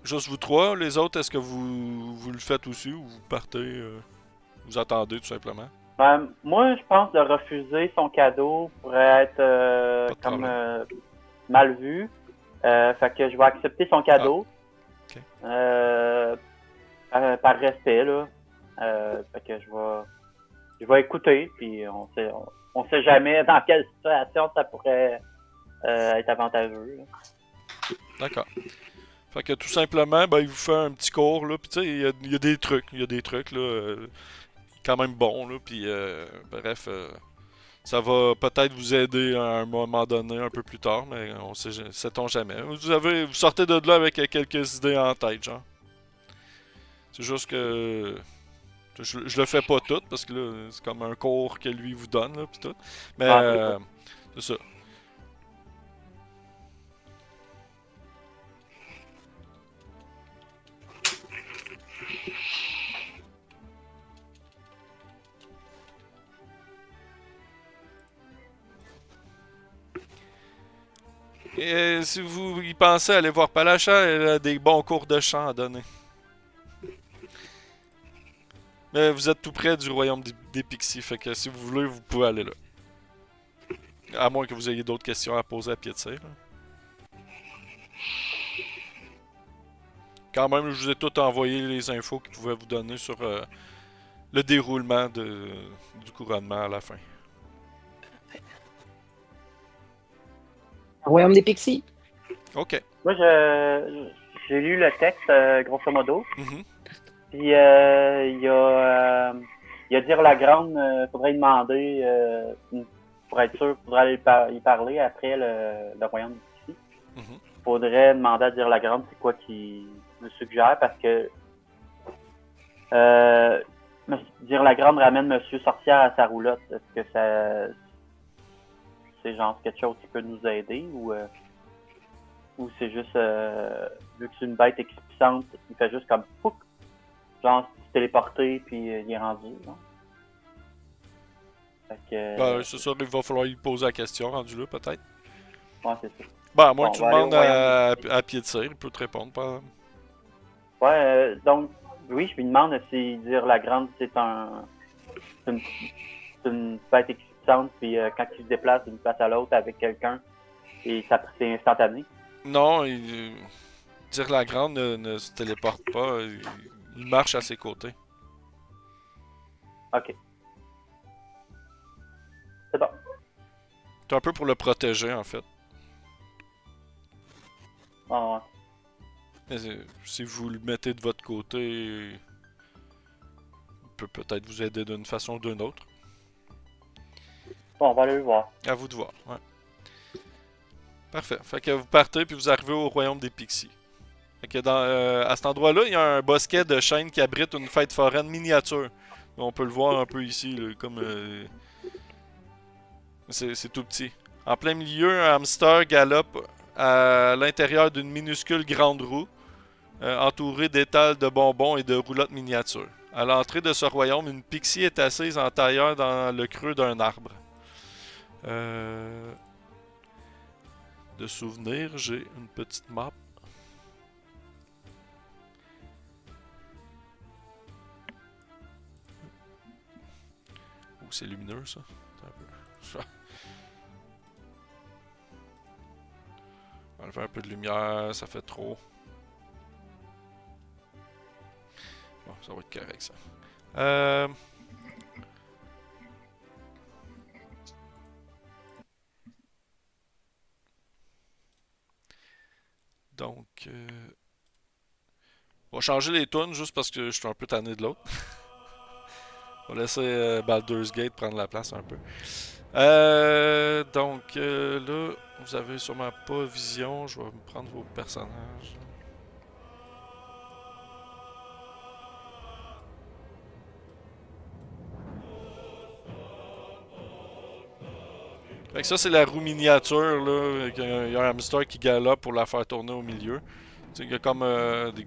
S1: Juste vous trois. Les autres, est-ce que vous le faites aussi ou vous partez, vous attendez tout simplement?
S3: Moi, je pense de refuser son cadeau pourrait être comme mal vu. Fait que je vais accepter son cadeau.
S1: Ah. Ok.
S3: Par respect, là. Fait que je vais écouter, puis on sait jamais dans quelle situation ça pourrait être avantageux. Là.
S1: D'accord. Fait que tout simplement, ben, il vous fait un petit cours, là, pis tu sais, il y a des trucs, là, quand même bon, là, pis bref, Ça va peut-être vous aider à un moment donné, un peu plus tard, mais sait-on jamais. Vous sortez de là avec quelques idées en tête, genre. C'est juste que je le fais pas tout parce que là, c'est comme un cours que lui vous donne, là, pis tout. Mais c'est ça. Et si vous y pensez aller voir Palacha, elle a des bons cours de chant à donner. Mais vous êtes tout près du royaume des Pixies, fait que si vous voulez, vous pouvez aller là. À moins que vous ayez d'autres questions à poser à pied de cire. Quand même, je vous ai tout envoyé les infos qu'ils pouvaient vous donner sur le déroulement du couronnement à la fin.
S2: Royaume des Pixies.
S1: Ok.
S3: Moi, j'ai lu le texte, grosso modo.
S1: Mhm.
S3: Puis, il y a dire la grande, faudrait lui demander, pour être sûr, faudrait aller y parler après le royaume d'ici.
S1: Mhm.
S3: Faudrait demander à dire la grande c'est quoi qu'il me suggère parce que dire la grande ramène Monsieur Sorcière à sa roulotte. Est-ce que c'est genre quelque chose qui peut nous aider ou c'est juste vu que c'est une bête expliciente, il fait juste comme pouc, genre se téléporter puis il est rendu. Non? Fait que,
S1: C'est sûr, il va falloir lui poser la question, rendu là, peut-être.
S3: ouais, c'est ça.
S1: Ben, à moins
S3: Bon,
S1: que tu
S3: on va aller
S1: demandes
S3: au royaume
S1: à pied de cire, il peut te répondre. Pas...
S3: Ouais, donc, oui, je lui demande si dire la grande, c'est une bête excitante, puis quand il se déplace d'une place à l'autre avec quelqu'un, et ça c'est instantané.
S1: Non, dire la grande ne se téléporte pas, il marche à ses côtés.
S3: Ok. C'est bon.
S1: C'est un peu pour le protéger, en fait.
S3: Ouais.
S1: Mais si vous le mettez de votre côté, il peut peut-être vous aider d'une façon ou d'une autre.
S3: Bon, on va aller le voir.
S1: À vous de voir, ouais. Parfait. Fait que vous partez puis vous arrivez au royaume des Pixies. Fait que à cet endroit-là, il y a un bosquet de chênes qui abrite une fête foraine miniature. On peut le voir un peu ici, là, comme... c'est tout petit. En plein milieu, un hamster galope à l'intérieur d'une minuscule grande roue, entourée d'étals de bonbons et de roulottes miniatures. À l'entrée de ce royaume, une pixie est assise en tailleur dans le creux d'un arbre. De souvenirs, j'ai une petite map. Oh, c'est lumineux ça. Attends un peu. Enlever un peu de lumière, ça fait trop. Bon, ça va être correct ça. Donc, on va changer les tunes juste parce que je suis un peu tanné de l'autre. On va laisser Baldur's Gate prendre la place un peu. Donc, là, vous avez sûrement pas vision. Je vais me prendre vos personnages. Fait que ça, c'est la roue miniature, là. Il y a un hamster qui galope pour la faire tourner au milieu. Il y a comme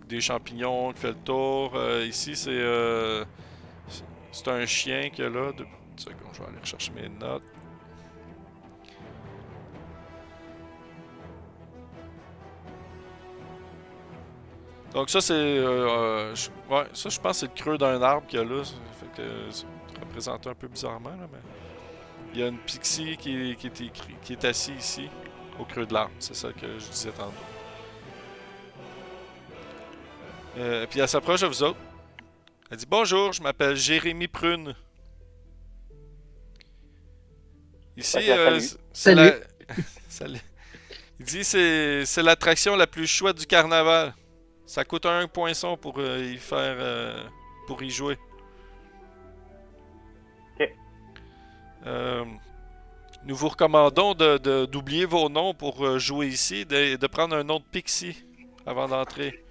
S1: des champignons qui fait le tour. Ici, c'est un chien qui est là. Deux petites secondes, je vais aller rechercher mes notes. Donc ça, ouais, ça, je pense que c'est le creux d'un arbre qu'il y a là. Ça fait que c'est représenté un peu bizarrement, là, mais... Il y a une pixie qui est assise ici, au creux de l'arbre. C'est ça que je disais tantôt. Puis elle s'approche de vous autres. Elle dit « Bonjour, je m'appelle Jérémy Prune. » Ici, c'est la... Salut. Il dit c'est l'attraction la plus chouette du carnaval. Ça coûte un poinçon pour y faire... pour y jouer.
S3: Ok.
S1: Nous vous recommandons d'oublier vos noms pour jouer ici et de prendre un nom de Pixie avant d'entrer.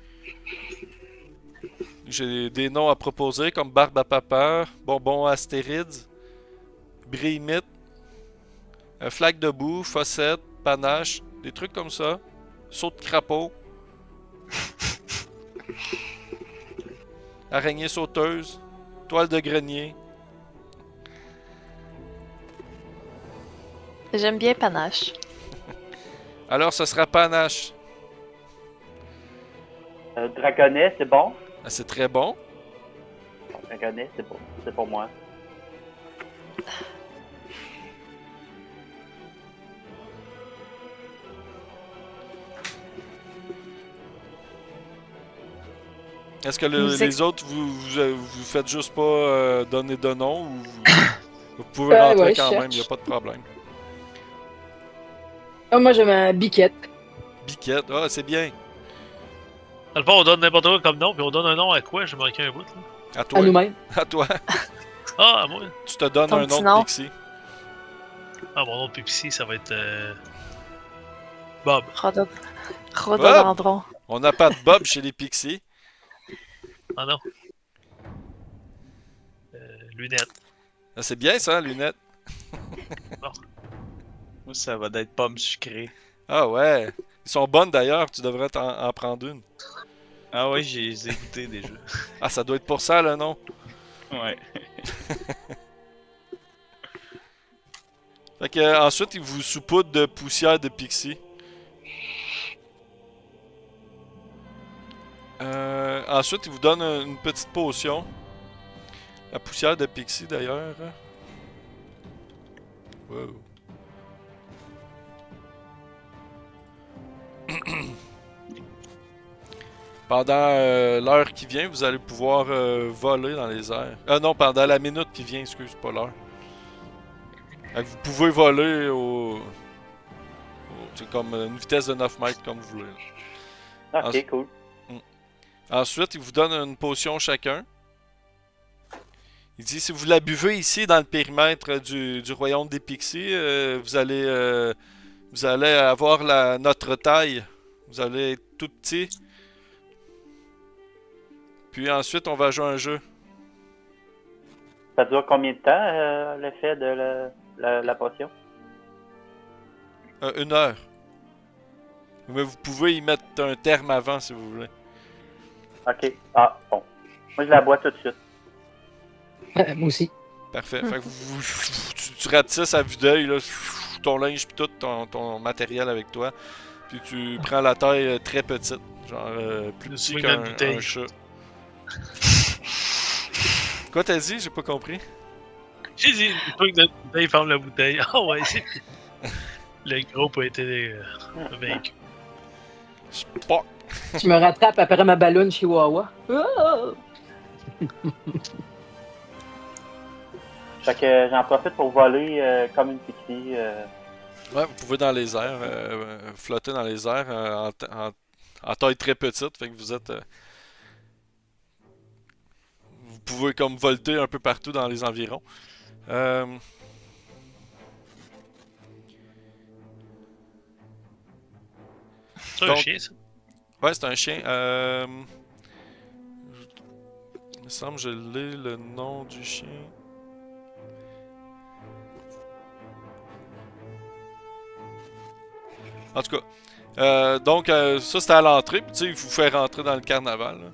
S1: J'ai des noms à proposer comme Barbe à Papa, Bonbon Astérides, Brimite, Flaque de boue, Fossette, Panache, des trucs comme ça. Saut de crapaud. Araignée sauteuse, Toile de grenier.
S5: J'aime bien Panache.
S1: Alors ce sera Panache.
S3: Dragonnet, c'est bon?
S1: Ah, c'est très bon.
S3: Dragonnet, c'est bon. C'est pour moi.
S1: Est-ce que
S5: Vous
S1: les autres, vous faites juste pas donner de nom ou vous pouvez
S2: Ouais,
S1: rentrer
S2: ouais,
S1: quand
S2: je
S1: même, il
S2: cherche.
S1: a pas de problème.
S2: Ah, moi, j'ai ma biquette.
S1: Biquette, ah c'est bien.
S4: Dans le fond, on donne n'importe quoi comme nom, puis on donne un nom à quoi? J'ai manqué un bout, là.
S1: À toi.
S2: À nous-mêmes.
S1: À toi.
S4: Ah, à moi?
S1: Tu te donnes
S5: Ton
S1: un
S5: petit
S1: nom
S5: nom.
S1: de Pixie.
S4: Ah, mon nom de Pixie, ça va être... Bob.
S5: Rhododendron.
S1: On n'a pas de Bob chez les Pixies.
S4: Ah non. Lunettes.
S1: Ah, c'est bien ça, lunette.
S6: Moi, ça va d'être pomme sucrée.
S1: Ah ouais. Ils sont bonnes d'ailleurs, tu devrais en prendre une.
S6: Ah ouais, j'ai les ai goûtées déjà.
S1: Ah, ça doit être pour ça le nom.
S6: Ouais.
S1: Fait que ensuite, ils vous saupoudrent de poussière de Pixie. Ensuite, ils vous donnent une petite potion. La poussière de Pixie d'ailleurs. Wow. Pendant l'heure qui vient, vous allez pouvoir voler dans les airs. Non, pendant la minute qui vient, excuse, pas l'heure. Fait que vous pouvez voler c'est comme une vitesse de 9 mètres comme vous voulez.
S3: Ok, cool.
S1: Ensuite, il vous donne une potion chacun. Il dit si vous la buvez ici dans le périmètre du royaume des Pixies, vous allez avoir notre taille. Vous allez être tout petit. Puis ensuite, on va jouer un jeu.
S3: Ça dure combien de temps, l'effet de la potion?
S1: 1 heure. Mais vous pouvez y mettre un terme avant si vous voulez.
S3: Ok. Ah, bon. Moi, je la bois tout de suite.
S2: Moi aussi.
S1: Parfait. Fait que tu ratisses à vue d'œil, là, ton linge puis tout, ton matériel avec toi. Puis tu prends la taille très petite. Genre plus
S4: Le
S1: petit
S4: swing dans une
S1: qu'un
S4: bouteille.
S1: chat. Quoi t'as dit? J'ai pas compris.
S4: J'ai dit, le truc de la bouteille, ferme la bouteille. Ah ouais, c'est... Le groupe a été vaincu.
S1: Spock!
S2: Je me rattrape après ma ballonne chihuahua. Oh!
S3: Fait que j'en profite pour voler comme une pixie.
S1: Ouais, vous pouvez dans les airs, flotter dans les airs en taille très petite. Fait que vous êtes. Vous pouvez comme volter un peu partout dans les environs.
S4: C'est un
S1: Donc-
S4: chien, ça.
S1: Ouais, c'est un chien. Il me semble que je l'ai le nom du chien. En tout cas, donc ça c'était à l'entrée, puis tu sais, il vous fait rentrer dans le carnaval. Là.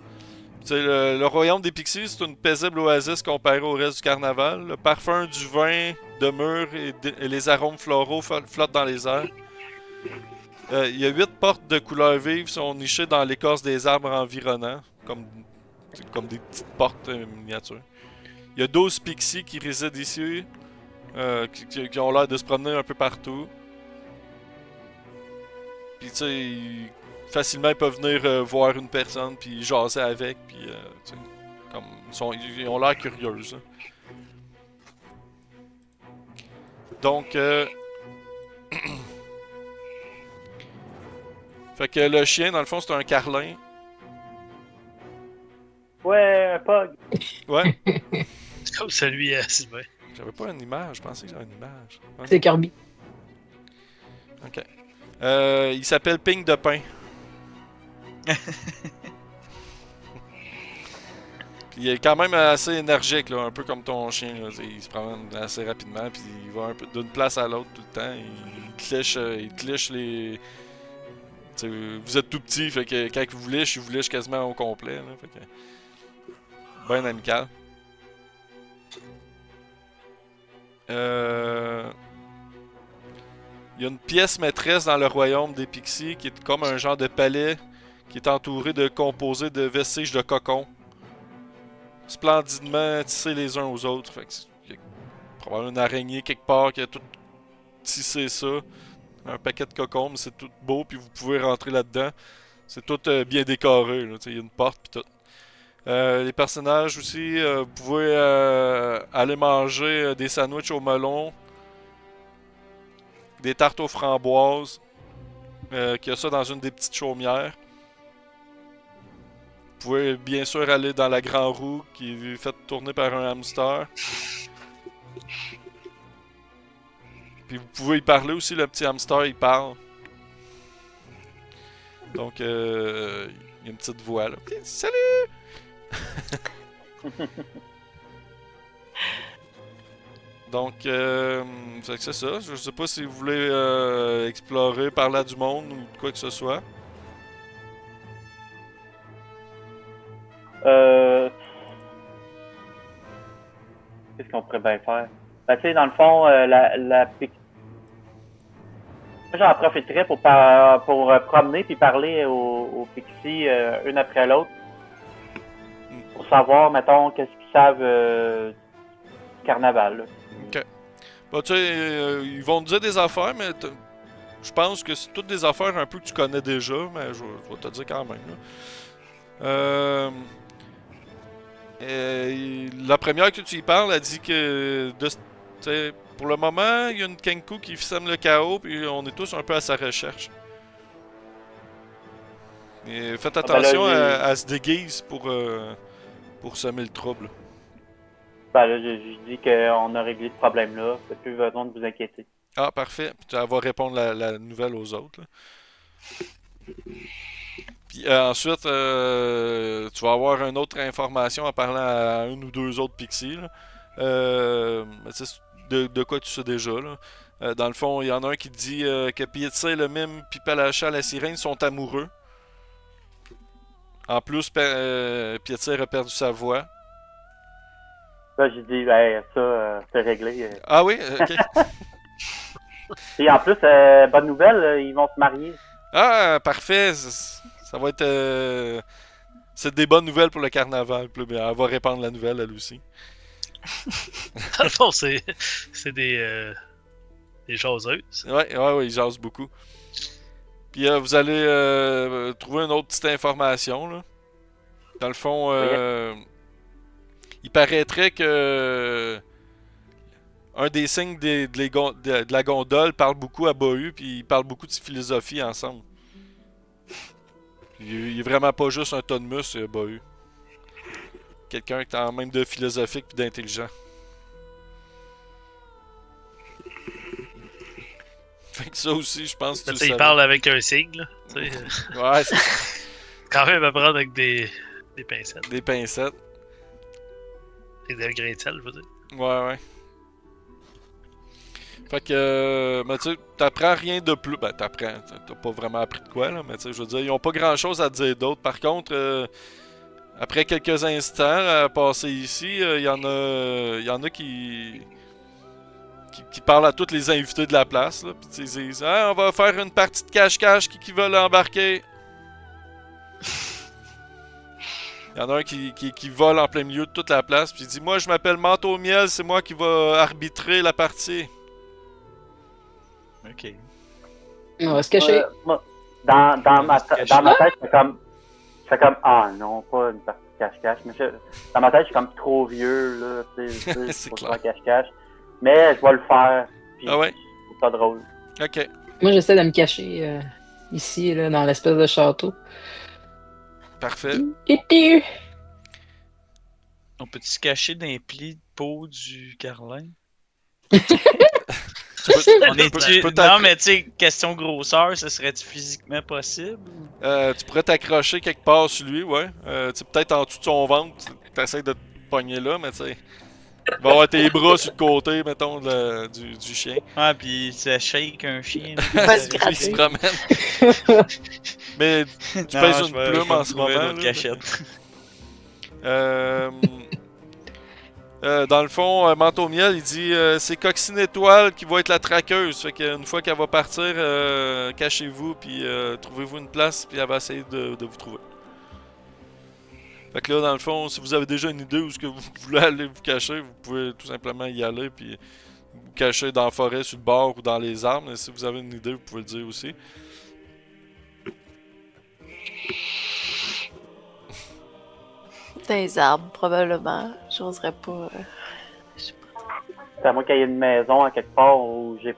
S1: Tu sais, le royaume des Pixies, c'est une paisible oasis comparée au reste du carnaval. Le parfum du vin, de mûr et les arômes floraux flottent dans les airs. Il y a 8 portes de couleurs vives qui sont nichées dans l'écorce des arbres environnants, comme des petites portes miniatures. Il y a 12 Pixies qui résident ici, qui ont l'air de se promener un peu partout. Puis tu sais, facilement ils peuvent venir voir une personne puis jaser avec, puis tu sais, comme ils ont l'air curieux. Hein. Donc fait que le chien dans le fond c'est un carlin.
S3: Ouais, un pug.
S1: Ouais.
S4: C'est comme celui à Sylvain.
S1: J'avais pas une image, je pensais que j'avais une image. Ouais.
S2: C'est Kirby.
S1: Ok. Il s'appelle Ping de Pain. Puis il est quand même assez énergique, là, un peu comme ton chien. Là. Il se promène assez rapidement, puis il va un peu d'une place à l'autre tout le temps. Il cliche les. T'sais, vous êtes tout petit, fait que quand il vous liche quasiment au complet. Là, fait que... Ben amical. Il y a une pièce maîtresse dans le royaume des pixies qui est comme un genre de palais qui est entouré de composés de vestiges de cocons. Splendidement tissés les uns aux autres. Fait que il y a probablement une araignée quelque part qui a tout tissé ça. Un paquet de cocons, mais c'est tout beau, puis vous pouvez rentrer là-dedans. C'est tout bien décoré. Il y a une porte, puis tout. Les personnages aussi, vous pouvez aller manger des sandwichs au melon, des tartes aux framboises, qu'il y a ça dans une des petites chaumières. Vous pouvez bien sûr aller dans la grande roue qui est faite tourner par un hamster. Puis vous pouvez y parler aussi, le petit hamster il parle. Donc il y a une petite voix là. Salut! Donc c'est ça. Je sais pas si vous voulez explorer, parler à du monde ou quoi que ce soit.
S3: Qu'est-ce qu'on pourrait bien faire? Ben, tu sais, dans le fond, la Pixie. J'en profiterais pour promener puis parler aux Pixies une après l'autre. Pour savoir, mettons, qu'est-ce qu'ils savent du carnaval. Là.
S1: Ok. Bah, tu sais, ils vont te dire des affaires, mais je pense que c'est toutes des affaires un peu que tu connais déjà, mais je vais te dire quand même. Là. La première que tu y parles, elle dit que pour le moment, il y a une Kenku qui sème le chaos, puis on est tous un peu à sa recherche. Et faites attention, elle se déguise pour semer le trouble.
S3: Ben là, je dis qu'on a réglé ce problème-là. Vous n'avez plus besoin de vous inquiéter.
S1: Ah, parfait. Puis elle va répondre la nouvelle aux autres. Là. Puis ensuite, tu vas avoir une autre information en parlant à une ou deux autres pixies. Là. De quoi tu sais déjà. Là. Dans le fond, il y en a un qui dit que Pietza, le mime, puis Palacha, la sirène sont amoureux. En plus, Pietza a perdu sa voix.
S3: Là, j'ai dit, ben, ça, c'est réglé.
S1: Ah oui? Ok.
S3: Et en plus, bonne nouvelle, ils vont se marier.
S1: Ah, parfait. Ça va être... c'est des bonnes nouvelles pour le carnaval. Puis, elle va répandre la nouvelle, elle aussi.
S4: Dans le fond, c'est des jaseuses.
S1: Ouais, ils jasent beaucoup. Puis vous allez trouver une autre petite information. Là. Dans le fond, il paraîtrait que un des signes de la gondole parle beaucoup à Bohu, puis ils parlent beaucoup de philosophie ensemble. Il est vraiment pas juste un tonne de muscle, Bohu. Quelqu'un qui est même de philosophique puis d'intelligent. Fait que ça aussi, je pense que tu le savais.
S4: Il parle avec un signe, là.
S1: Ouais, c'est
S4: quand même à prendre avec des pincettes.
S1: Des pincettes.
S4: Et des grains de sel, je veux dire.
S1: Ouais. Fait que, mais tu sais, t'apprends rien de plus. Ben, t'as pas vraiment appris de quoi, là, mais tu sais, je veux dire, ils ont pas grand chose à te dire d'autre. Par contre, après quelques instants à passer ici, il y en a qui parlent à tous les invités de la place, là, pis ils disent on va faire une partie de cache-cache qui veut l'embarquer. Il y en a un qui vole en plein milieu de toute la place, puis il dit moi je m'appelle Manteau Miel, c'est moi qui va arbitrer la partie.
S6: Ok.
S2: On va se cacher.
S3: Moi, dans ma tête, c'est comme ah non, pas une partie de cache-cache. Mais dans ma tête, je suis comme trop vieux, là, tu sais,
S1: C'est
S3: pour
S1: clair.
S3: faire cache-cache. Mais je vais le faire. Puis
S1: Ah ouais?
S3: c'est pas drôle.
S1: Ok.
S2: Moi, j'essaie de me cacher ici, là, dans l'espèce de château.
S1: Parfait.
S2: Tutu!
S6: On peut-tu se cacher dans les plis de peau du carlin? On est
S1: tu peux
S6: non, mais tu sais, question grosseur, ce serait-tu physiquement possible?
S1: Tu pourrais t'accrocher quelque part sur lui, ouais. Tu sais, peut-être en dessous de son ventre, t'essaies de te pogner là, mais tu sais. Il va avoir tes bras sur le côté, mettons, du chien.
S6: Ah, pis ça shake un chien.
S5: va se
S1: Il
S5: gratter.
S1: se promène. Mais tu pèses une plume en ce moment. Là.
S6: Cachette.
S1: Dans le fond, Manteau Miel, il dit c'est Coccinelle Étoile qui va être la traqueuse. Fait qu'une fois qu'elle va partir, cachez-vous, puis trouvez-vous une place, puis elle va essayer de vous trouver. Fait que là, dans le fond, si vous avez déjà une idée où ce que vous voulez aller vous cacher, vous pouvez tout simplement y aller, puis vous cacher dans la forêt, sur le bord ou dans les arbres. Mais si vous avez une idée, vous pouvez le dire aussi.
S5: Dans les arbres, probablement. J'oserais pas.
S3: C'est à moi qu'il y ait une maison à quelque part où j'ai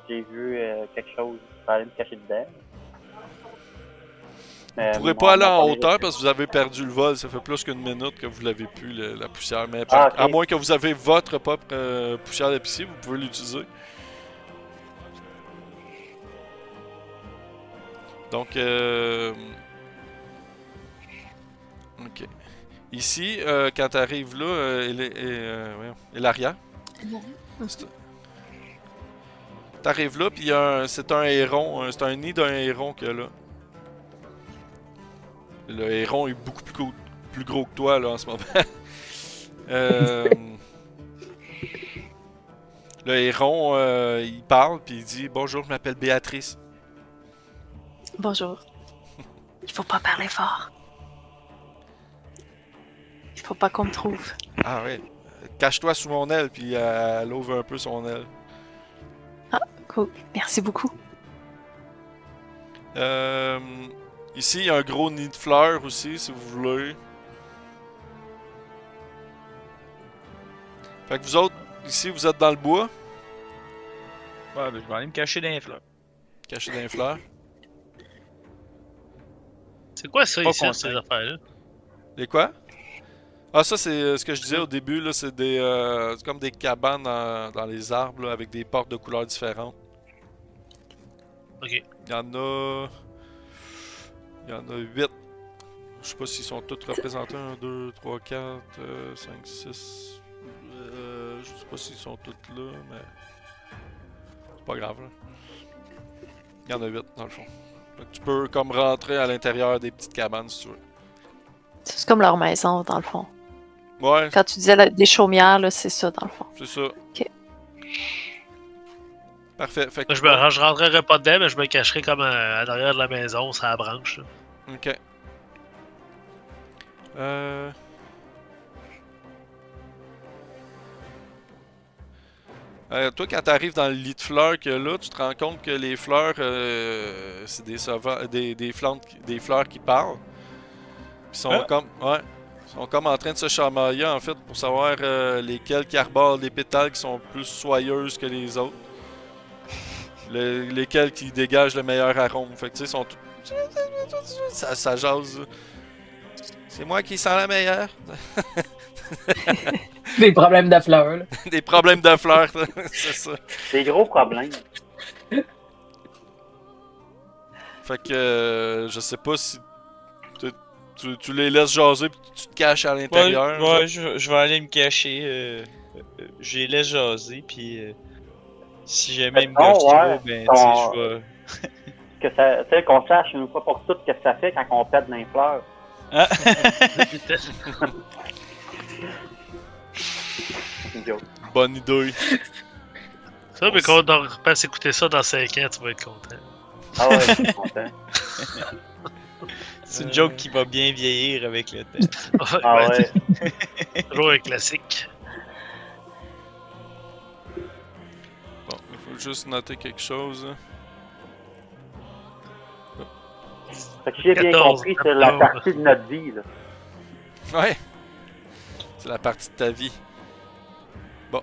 S3: vu quelque chose. Je vais aller me cacher dedans.
S1: Vous pourrez pas aller en hauteur parce que vous avez perdu le vol. Ça fait plus qu'une minute que vous l'avez plus, la poussière. Mais
S3: ok.
S1: à moins que vous avez votre propre poussière d'épicier, vous pouvez l'utiliser. Donc, ok. Ici, quand tu arrives là, Elaria. T'arrives là, puis c'est un héron. C'est un nid d'un héron que là. Le héron est beaucoup plus gros que toi là en ce moment. Le héron, il parle puis il dit bonjour, je m'appelle Béatrice.
S5: Bonjour. Il faut pas parler fort. Il faut pas qu'on me trouve.
S1: Ah ouais. Cache-toi sous mon aile puis elle ouvre un peu son aile.
S5: Cool. Merci beaucoup.
S1: Ici, il y a un gros nid de fleurs aussi, si vous voulez. Fait que vous autres, ici, vous êtes dans le bois.
S6: Ouais, ben, je vais aller me cacher dans les fleurs.
S1: Caché dans les fleurs.
S4: C'est quoi ça
S6: Pas
S4: ici,
S6: content.
S4: ces affaires-là?
S1: Les quoi? Ah, ça, c'est ce que je disais au début, là. C'est c'est comme des cabanes dans les arbres, là, avec des portes de couleurs différentes.
S4: Ok.
S1: Il y en a 8. Je sais pas s'ils sont tous représentés. 1, 2, 3, 4, 5, 6. Je sais pas s'ils sont tous là, mais. C'est pas grave, là. Il y en a 8 dans le fond. Donc, tu peux comme rentrer à l'intérieur des petites cabanes si tu veux.
S5: C'est comme leur maison, dans le fond.
S1: Ouais,
S5: Quand tu disais des chaumières, là, c'est ça, dans le fond.
S1: c'est ça.
S5: Ok.
S1: Parfait. Fait que,
S4: Je rentrerai pas dedans, mais je me cacherai comme à l'arrière de la maison, sur la branche. Là.
S1: Ok. Toi, quand t'arrives dans le lit de fleurs que là, tu te rends compte que les fleurs, c'est des fleurs qui parlent. Puis sont sont comme en train de se chamailler en fait pour savoir lesquelles qui arborent des pétales qui sont plus soyeuses que les autres. Lesquelles qui dégagent le meilleur arôme. Fait que tu sais, sont tout... ça jase. C'est moi qui sens la meilleure.
S2: Des problèmes de fleurs, là.
S1: Des problèmes de fleurs, c'est ça.
S3: Des gros problèmes.
S1: Fait que je sais pas si tu les laisses jaser puis tu te caches à l'intérieur.
S6: Ouais, je vais aller me cacher. Je les laisse jaser, puis si jamais ils me gâchent trop, ben tu sais, je vais.
S3: Tu sais, qu'on sache une fois pour toutes ce que ça fait quand on pète dans les fleurs.
S6: Ah.
S3: C'est une joke.
S1: Bonne idée.
S4: Ça, mais quand on repasse écouter ça dans 5 ans, tu vas être content.
S3: Ah ouais, je suis content.
S6: C'est une joke qui va bien vieillir avec le temps.
S3: Ah ouais.
S4: Toujours un classique.
S1: Bon, il faut juste noter quelque chose.
S3: Fait que j'ai bien
S4: 14,
S3: compris, c'est la
S4: 14.
S3: partie de notre vie, là.
S1: Ouais. C'est la partie de ta vie. Bon,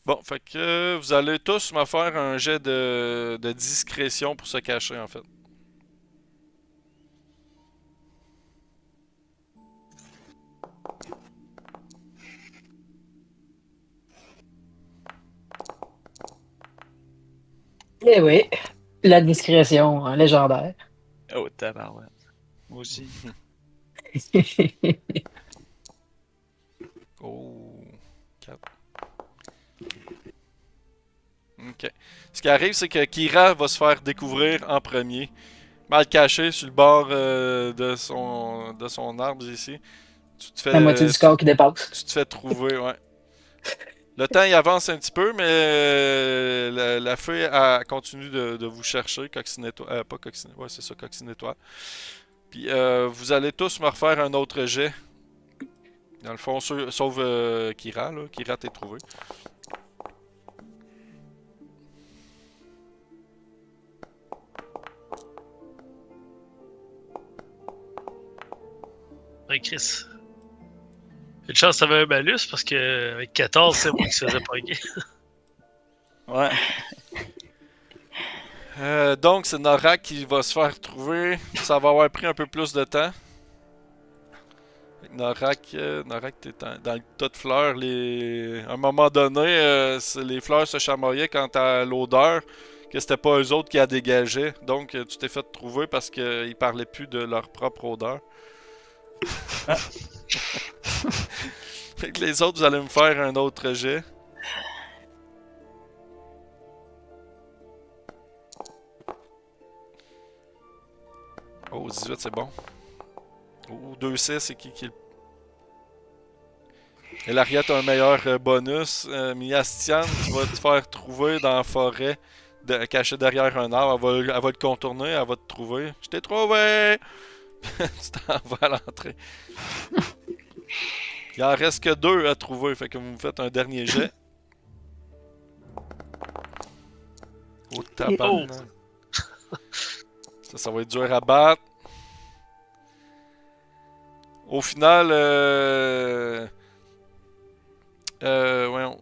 S1: Bon, fait que vous allez tous me faire un jet de discrétion pour se cacher, en fait.
S2: Eh oui, la discrétion hein, légendaire.
S6: Oh, tabarouette. Moi aussi.
S1: Oh, 4. Ok. Ce qui arrive, c'est que Kira va se faire découvrir en premier. Mal caché sur le bord de son arbre ici. Tu te
S2: La moitié
S1: fais,
S2: du corps qui dépasse.
S1: tu te fais trouver, ouais. Le temps il avance un petit peu, mais la fée elle continue de vous chercher, Coccinelle-toi. Pas Coccinelle, ouais, c'est ça, Coccinelle-toi. Puis vous allez tous me refaire un autre jet. Dans le fond, sauf Kira, là. Kira t'es trouvé.
S4: Ouais, Chris. Une chance, ça avait un malus parce que avec 14, c'est moi qui se faisais pogner.
S6: Ouais.
S1: Donc, c'est Norak qui va se faire trouver. Ça va avoir pris un peu plus de temps. Norak, t'es dans le tas de fleurs. À un moment donné, les fleurs se chamaillaient quant à l'odeur, que c'était pas eux autres qui a dégagé. Donc, tu t'es fait trouver parce qu'ils parlaient plus de leur propre odeur. Fait que les autres, vous allez me faire un autre jet. Oh, 18, c'est bon. Oh, 2-6, c'est qui le... Et l'Ariette a un meilleur bonus. Miastian, tu vas te faire trouver dans la forêt, caché derrière un arbre. Elle va le contourner, elle va te trouver. Je t'ai trouvé! Tu t'en vas à l'entrée. Il en reste que 2 à trouver, fait que vous me faites un dernier jet. Oh, tabarnak. Ça va être dur à battre. Au final, voyons.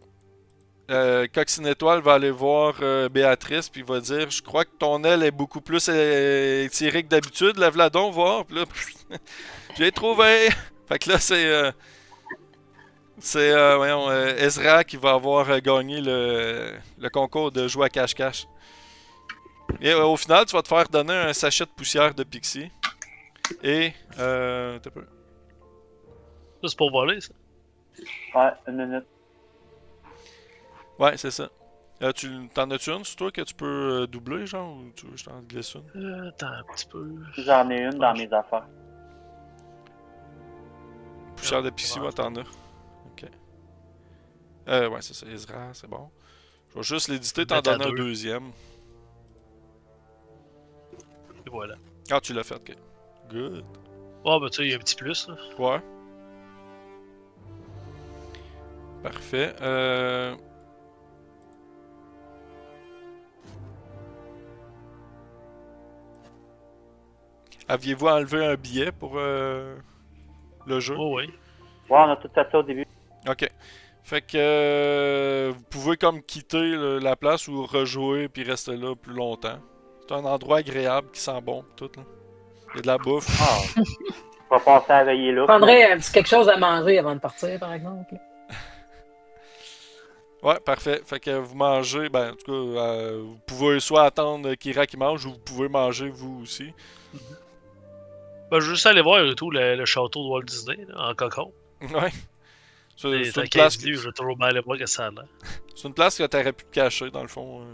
S1: Coccinelle-Étoile va aller voir Béatrice puis va dire je crois que ton aile est beaucoup plus étirée que d'habitude, lève-la donc voir. Puis là, j'ai trouvé. Fait que là c'est voyons, Ezra qui va avoir gagné le concours de jouer à cache-cache. Et au final, tu vas te faire donner un sachet de poussière de Pixie. Et t'as peu.
S4: Ça, c'est pour voler, ça.
S3: Ouais, une minute.
S1: Ouais, c'est ça. T'en as-tu une sur toi que tu peux doubler, genre, ou tu veux que je t'en glisse une?
S4: Attends un petit peu.
S3: J'en ai une dans mes affaires.
S1: Poussière de Pixie, ouais, t'en as. Ok. Ouais, c'est ça, Ezra, c'est bon. Je vais juste l'éditer, t'en
S4: Mettre à
S1: donner un
S4: deux.
S1: deuxième.
S4: Et voilà.
S1: Ah, tu l'as fait, ok. Good.
S4: Oh, ben tu sais, il y a un petit plus, là.
S1: Ouais. Parfait. Aviez-vous enlevé un billet pour le jeu?
S4: Oh, oui.
S3: Ouais, on a tout fait ça au début.
S1: Ok. Fait que vous pouvez comme quitter la place ou rejouer puis rester là plus longtemps. C'est un endroit agréable qui sent bon pis tout là. Il y a de la bouffe.
S3: Ah. On va passer à veiller là.
S2: Je prendrais un petit quelque chose à manger avant de partir, par exemple.
S1: Ouais, parfait. Fait que vous mangez, ben en tout cas, vous pouvez soit attendre Kira qui mange ou vous pouvez manger vous aussi.
S4: Ben, je veux juste aller voir et tout le château de Walt Disney, là, en cocon.
S1: Ouais. C'est
S4: C'est
S1: une
S4: à
S1: place
S4: 15 livres, je vais toujours bien aller voir que ça a l'air.
S1: c'est une place que t'aurais pu te cacher dans le fond.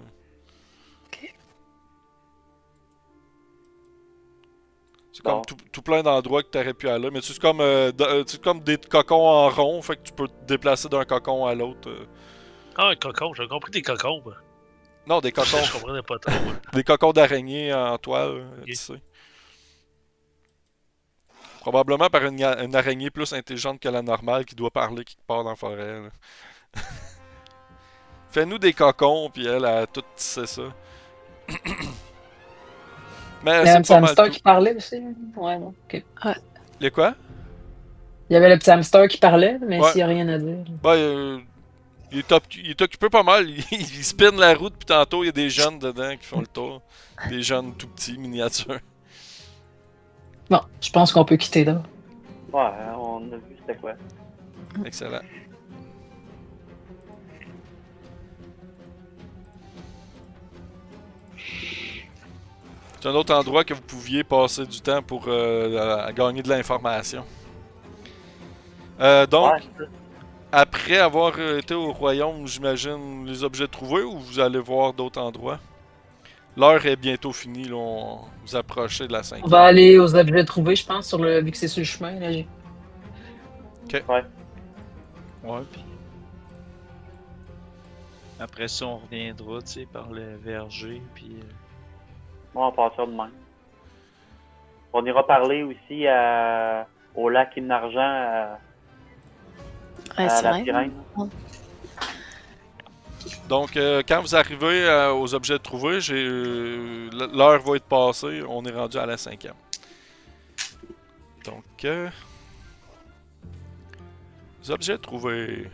S1: C'est comme
S3: Bon.
S1: tout plein d'endroits que t'aurais pu aller, mais c'est comme, c'est comme des cocons en rond, fait que tu peux te déplacer d'un cocon à l'autre.
S4: Ah, un cocon, j'ai compris des cocons. Ben.
S1: Non, des cocons,
S4: Je comprenais pas trop. Ouais.
S1: des cocons d'araignée en toile,
S4: Ok.
S1: tissés. Probablement par une araignée plus intelligente que la normale qui doit parler quelque part dans la forêt. Là. Fais-nous des cocons, puis elle a tout tissé ça. Mais
S2: Il y avait un
S1: c'est
S2: petit
S1: pas mal
S2: hamster
S1: tout.
S2: qui parlait aussi. Ouais, non. Ok.
S1: Les quoi?
S2: Il y avait le petit hamster qui parlait, mais
S1: Ouais.
S2: s'il n'y a rien à dire.
S1: Ben, il est occupé pas mal. Il spin la route, puis tantôt, il y a des jeunes dedans qui font le tour. Des jeunes tout petits, miniatures.
S2: Bon, je pense qu'on peut quitter là.
S3: Ouais, on a vu c'était quoi.
S1: Excellent. C'est un autre endroit que vous pouviez passer du temps pour gagner de l'information. Donc,
S3: Ouais,
S1: après avoir été au royaume, j'imagine les objets trouvés ou vous allez voir d'autres endroits? L'heure est bientôt finie, là, vous approchez de la
S2: On va
S1: 5e.
S2: aller aux objets trouvés, je pense, vu que c'est sur le chemin. Là.
S3: ouais.
S6: Ouais, puis. Après ça, on reviendra, tu sais, par le verger, puis.
S3: Moi, on passe ça de même. On ira parler aussi au lac Hymne Argent à
S5: C'est
S3: la
S5: vrai.
S3: sirène.
S1: Donc, quand vous arrivez aux objets trouvés, l'heure va être passée. On est rendu à la 5e. Donc, les objets trouvés.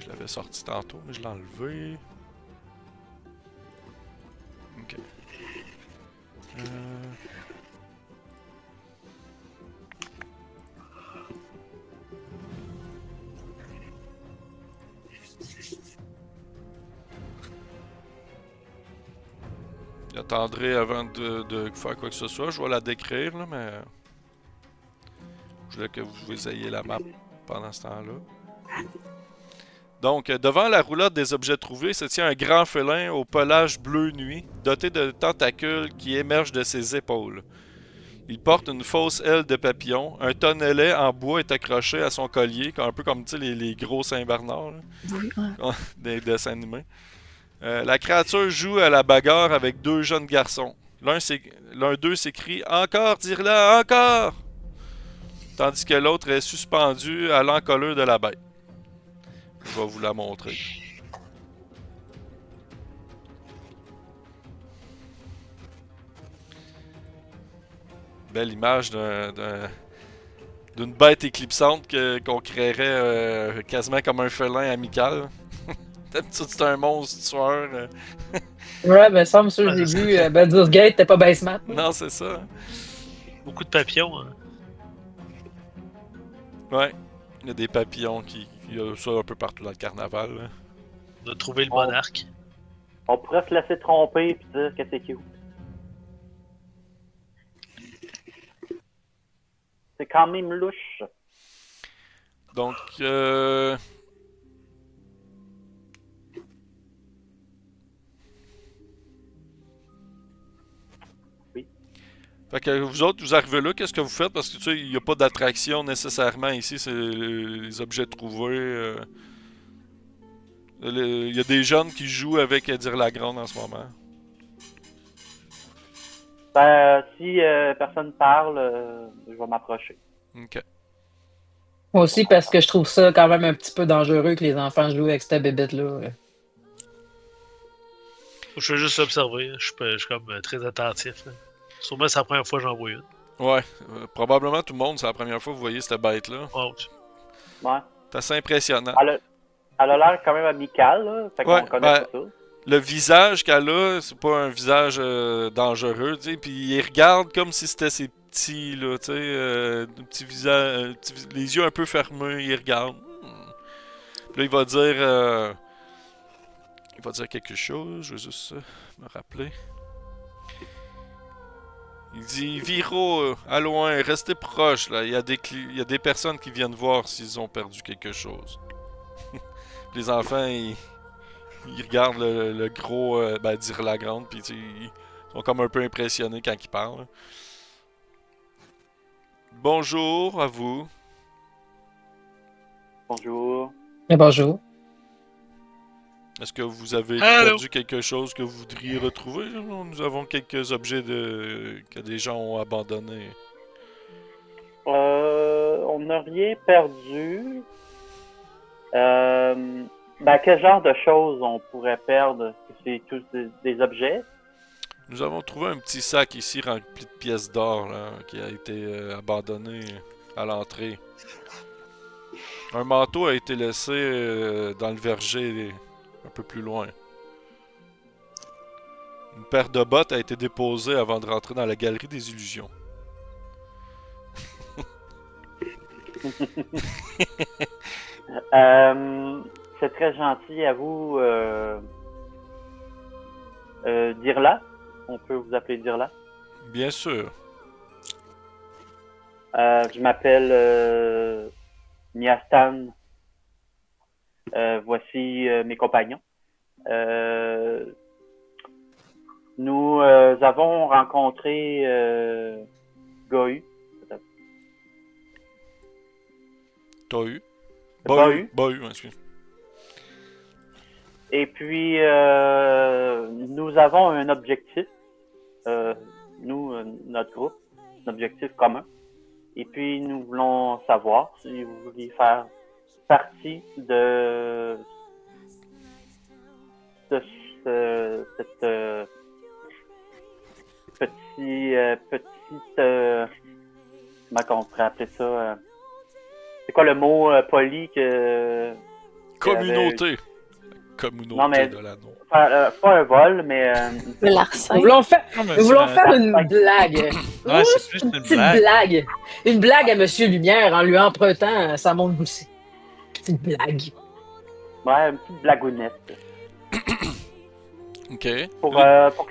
S1: Je l'avais sorti tantôt, mais je l'ai enlevé. Ok. J'attendrai avant de faire quoi que ce soit. Je vais la décrire, là, mais je voulais que vous ayez la map pendant ce temps-là. Donc, devant la roulotte des objets trouvés se tient un grand félin au pelage bleu nuit, doté de tentacules qui émergent de ses épaules. Il porte une fausse aile de papillon. Un tonnelet en bois est accroché à son collier, un peu comme les gros Saint-Bernard là,
S5: Oui, ouais.
S1: des dessins animés. La créature joue à la bagarre avec deux jeunes garçons. L'un d'eux s'écrie « Encore, tire-la, encore !» tandis que l'autre est suspendu à l'encolure de la bête. Je vais vous la montrer. Belle image d'une bête éclipsante qu'on créerait quasiment comme un félin amical. D'habitude, c'est un monstre tueur.
S2: Ouais, ben, ça, monsieur, j'ai vu. Baldur's Gate, t'es pas bien smart.
S1: Non, c'est ça.
S4: Beaucoup de papillons. Hein.
S1: Ouais. Il y a des papillons il y a ça un peu partout dans le carnaval. Là.
S4: On a trouvé le
S3: Oh.
S4: monarque.
S3: On pourrait se laisser tromper et dire que c'est cute. C'est quand même louche.
S1: Donc,
S3: Oui.
S1: Fait que vous autres, vous arrivez là, qu'est-ce que vous faites? Parce que tu sais, il n'y a pas d'attraction nécessairement ici, c'est les objets trouvés. Il y a des jeunes qui jouent avec Dire la Grande en ce moment.
S3: Ben, si personne parle, je vais m'approcher.
S1: Ok.
S2: Moi aussi, parce que je trouve ça quand même un petit peu dangereux que les enfants jouent avec cette bébête-là.
S4: Je veux juste observer. Je suis comme très attentif. Là. Sûrement, c'est la première fois que j'en vois une.
S1: Ouais, probablement tout le monde, c'est la première fois que vous voyez cette bête-là.
S4: Oh,
S3: Ouais.
S1: C'est assez impressionnant.
S3: Elle a l'air quand même amicale, là. Fait qu'on
S1: Ouais,
S3: connaît
S1: ben,
S3: pas ça.
S1: Le visage qu'elle a, c'est pas un visage dangereux, tu sais. Puis il regarde comme si c'était ses petits, là, tu sais, petits visages, les yeux un peu fermés, il regarde. Puis là, il va dire quelque chose, je vais juste me rappeler. Il dit Viro, à loin, restez proche, là. Il y a des personnes qui viennent voir s'ils ont perdu quelque chose. Les enfants, ils regardent le gros, dire la grande, puis ils sont comme un peu impressionnés quand ils parlent. Bonjour à vous.
S3: Bonjour.
S2: Bonjour.
S1: Est-ce que vous avez
S4: Allô?
S1: perdu quelque chose que vous voudriez retrouver? Nous avons quelques objets que des gens ont abandonnés.
S3: On n'a rien perdu. Ben, quel genre de choses on pourrait perdre? C'est tous des objets?
S1: Nous avons trouvé un petit sac ici rempli de pièces d'or là, qui a été abandonné à l'entrée. Un manteau a été laissé dans le verger un peu plus loin. Une paire de bottes a été déposée avant de rentrer dans la galerie des illusions.
S3: c'est très gentil à vous, Dirla. On peut vous appeler Dirla.
S1: Bien sûr.
S3: Je m'appelle Miastan. Voici mes compagnons. Nous avons rencontré Gohu.
S1: T'as eu?
S3: Bahu.
S1: Bahu, excuse.
S3: Et puis, nous avons un objectif. Notre groupe, un objectif commun. Et puis, nous voulons savoir si vous vouliez faire partie de cette comment on pourrait appeler ça? C'est quoi le mot poli que...
S1: Communauté. Communauté
S3: Non, mais-
S1: de l'anneau.
S3: Pas un vol, mais...
S5: Le larcin.
S2: Nous voulons faire,
S6: Non, mais
S2: nous voulons
S6: c'est-
S2: faire une blague.
S6: Ouais, c'est plus une
S2: Petite
S6: blague.
S2: blague. Une blague à Monsieur Lumière en lui empruntant sa montre goussée. Petite blague.
S3: Ouais, une petite blagounette.
S1: Ok.
S3: Pour que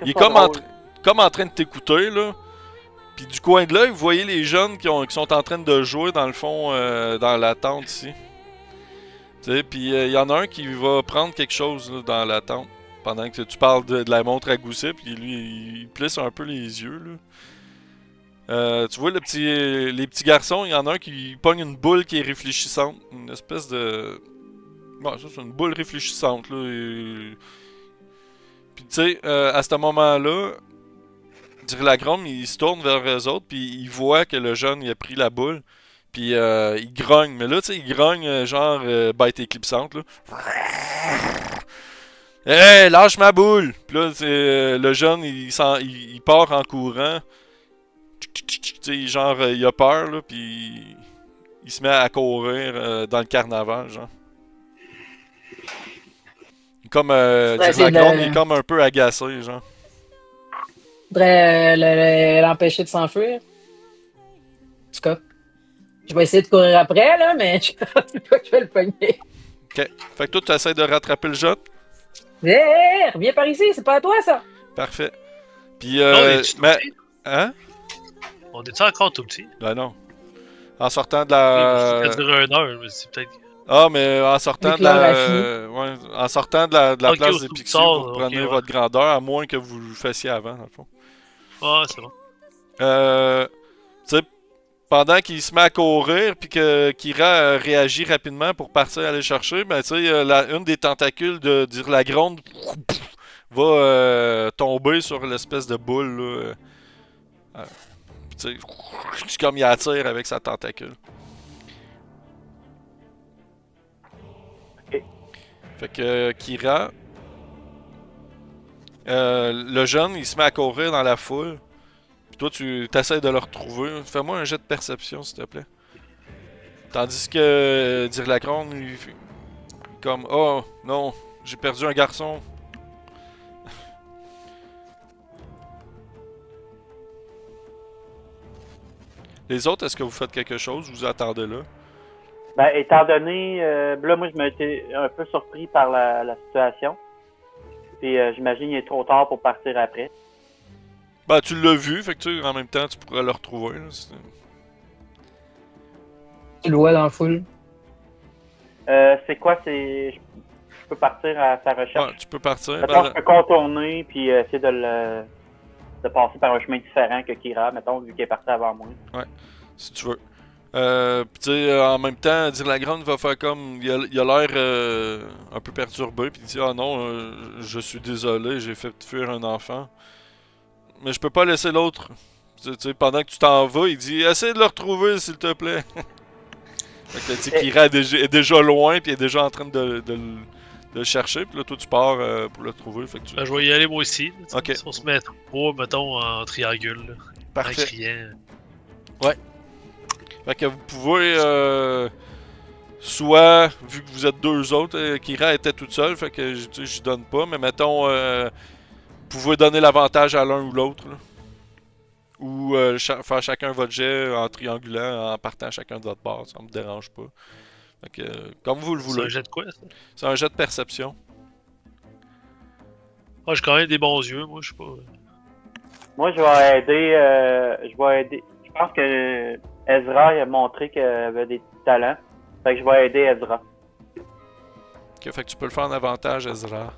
S1: Il est
S3: ce soit
S1: comme en,
S3: drôle.
S1: comme en train de t'écouter, là. Puis du coin de l'œil, vous voyez les jeunes qui sont en train de jouer, dans le fond, dans la tente ici. Tu sais, puis il y en a un qui va prendre quelque chose là, dans la tente. Pendant que tu parles de la montre à gousset, puis lui, il plisse un peu les yeux, là. Tu vois, les petits garçons, il y en a un qui pogne une boule qui est réfléchissante. Une espèce de... Bon, ça, c'est une boule réfléchissante, là. Puis, tu sais, à ce moment-là, Dirlagrom, il se tourne vers eux autres, puis il voit que le jeune, il a pris la boule. Puis, il grogne. Mais là, tu sais, il grogne genre bête éclipsante, là. Hey, lâche ma boule! Puis là, le jeune, il part en courant. Tu sais, genre, il a peur, là, puis il se met à courir dans le carnaval, genre. Comme,
S2: c'est
S1: Dirlagrom,
S2: de-
S1: il est comme un peu agacé, genre.
S2: Faudrait l'empêcher de s'enfuir. En tout cas, je vais essayer de courir après, là, mais je pense pas que je vais le pogner.
S1: Ok. Fait que toi, tu essaies de rattraper le jeune.
S2: Hé, reviens par ici, c'est pas à toi, ça.
S1: Parfait. Puis,
S4: Non, on est-tu tout
S1: mais...
S4: petit?
S1: Hein?
S4: On est encore tout petit?
S1: Ben non. En sortant de la...
S4: Ça durer 1 heure, mais c'est peut-être...
S1: Ah, mais en sortant
S2: Avec
S1: de la...
S2: l'heure à
S1: ouais, en sortant de la
S4: Ok,
S1: place
S4: au
S1: des
S4: tout
S1: Pixies,
S4: tard,
S1: vous
S4: ok,
S1: prenez
S4: ouais.
S1: votre grandeur, à moins que vous le fassiez avant, dans le fond.
S4: Ah, c'est bon.
S1: Tu sais, pendant qu'il se met à courir, puis que Kira réagit rapidement pour partir aller le chercher, ben tu sais, une des tentacules de Dirlagronde va tomber sur l'espèce de boule, là. Puis tu sais, c'est comme il attire avec sa tentacule.
S3: Ok.
S1: Fait que Kira, le jeune, il se met à courir dans la foule. Puis toi, tu essaies de le retrouver. Fais-moi un jet de perception, s'il te plaît. Tandis que Dirlagron, il fait comme « Oh, non, j'ai perdu un garçon. » Les autres, est-ce que vous faites quelque chose? Vous attendez là?
S3: Ben, étant donné, là, moi, je m'étais un peu surpris par la situation. Puis, j'imagine qu'il est trop tard pour partir après.
S1: Ben, tu l'as vu, fait que tu sais, en même temps, tu pourrais le retrouver. Là,
S2: Tu le vois dans la foule.
S3: C'est quoi, je peux partir à sa recherche.
S1: Ouais, tu peux partir.
S3: Mettons,
S1: Ben,
S3: je peux contourner, puis essayer de passer par un chemin différent que Kira, mettons, vu qu'il est parti avant moi.
S1: si tu veux. Pis tu sais, en même temps, Dirlagron va faire comme. Il a l'air un peu perturbé, puis il dit: Ah non, je suis désolé, j'ai fait fuir un enfant. Mais je peux pas laisser l'autre. Tu sais, pendant que tu t'en vas, il dit: Essaye de le retrouver, s'il te plaît. Fait que tu sais, Kira est déjà loin, puis est déjà en train de le chercher, puis là, toi, tu pars pour le trouver. Fait que tu...
S4: Ben, je vais y aller moi aussi. là, tu sais.
S1: Ok.
S4: Si on se met trois, mettons, en triangule, là, en
S1: Parfait.
S4: criant.
S1: Fait que vous pouvez, soit, vu que vous êtes deux autres, Kira était toute seule, fait que tu sais, j'y donne pas, mais mettons, vous pouvez donner l'avantage à l'un ou l'autre. Là. Ou faire chacun votre jet en triangulant, en partant chacun de votre bord, ça me dérange pas. Fait que, comme vous le
S4: C'est un
S1: voulez.
S4: jet de quoi, ça?
S1: C'est un jet de perception.
S4: Ah, j'ai quand même des bons yeux, moi, je sais pas.
S3: Moi, je vais aider. Je pense que Ezra il a montré qu'il avait des talents. Fait que je vais aider Ezra.
S1: Ok, fait que tu peux le faire en avantage, Ezra.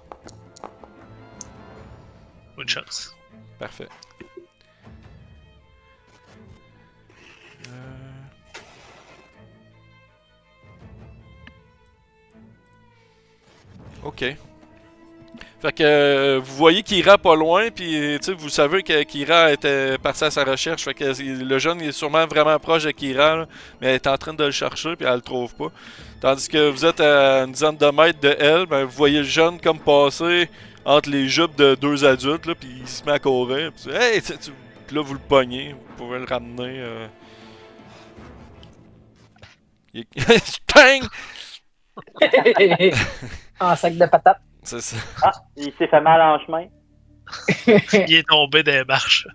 S4: Bonne chance.
S1: Parfait. Ok. Fait que vous voyez Kira pas loin, puis vous savez que Kira était partie à sa recherche. Fait que le jeune il est sûrement vraiment proche de Kira, là, mais elle est en train de le chercher, puis elle le trouve pas. Tandis que vous êtes à une dizaine de mètres de elle, ben, vous voyez le jeune comme passer entre les jupes de deux adultes, là, puis il se met à courir. Puis hey, puis là vous le pognez, vous pouvez le ramener. Tang!
S2: En sac de patates.
S1: C'est ça.
S3: Ah, il s'est fait mal en chemin.
S4: Il est tombé des marches.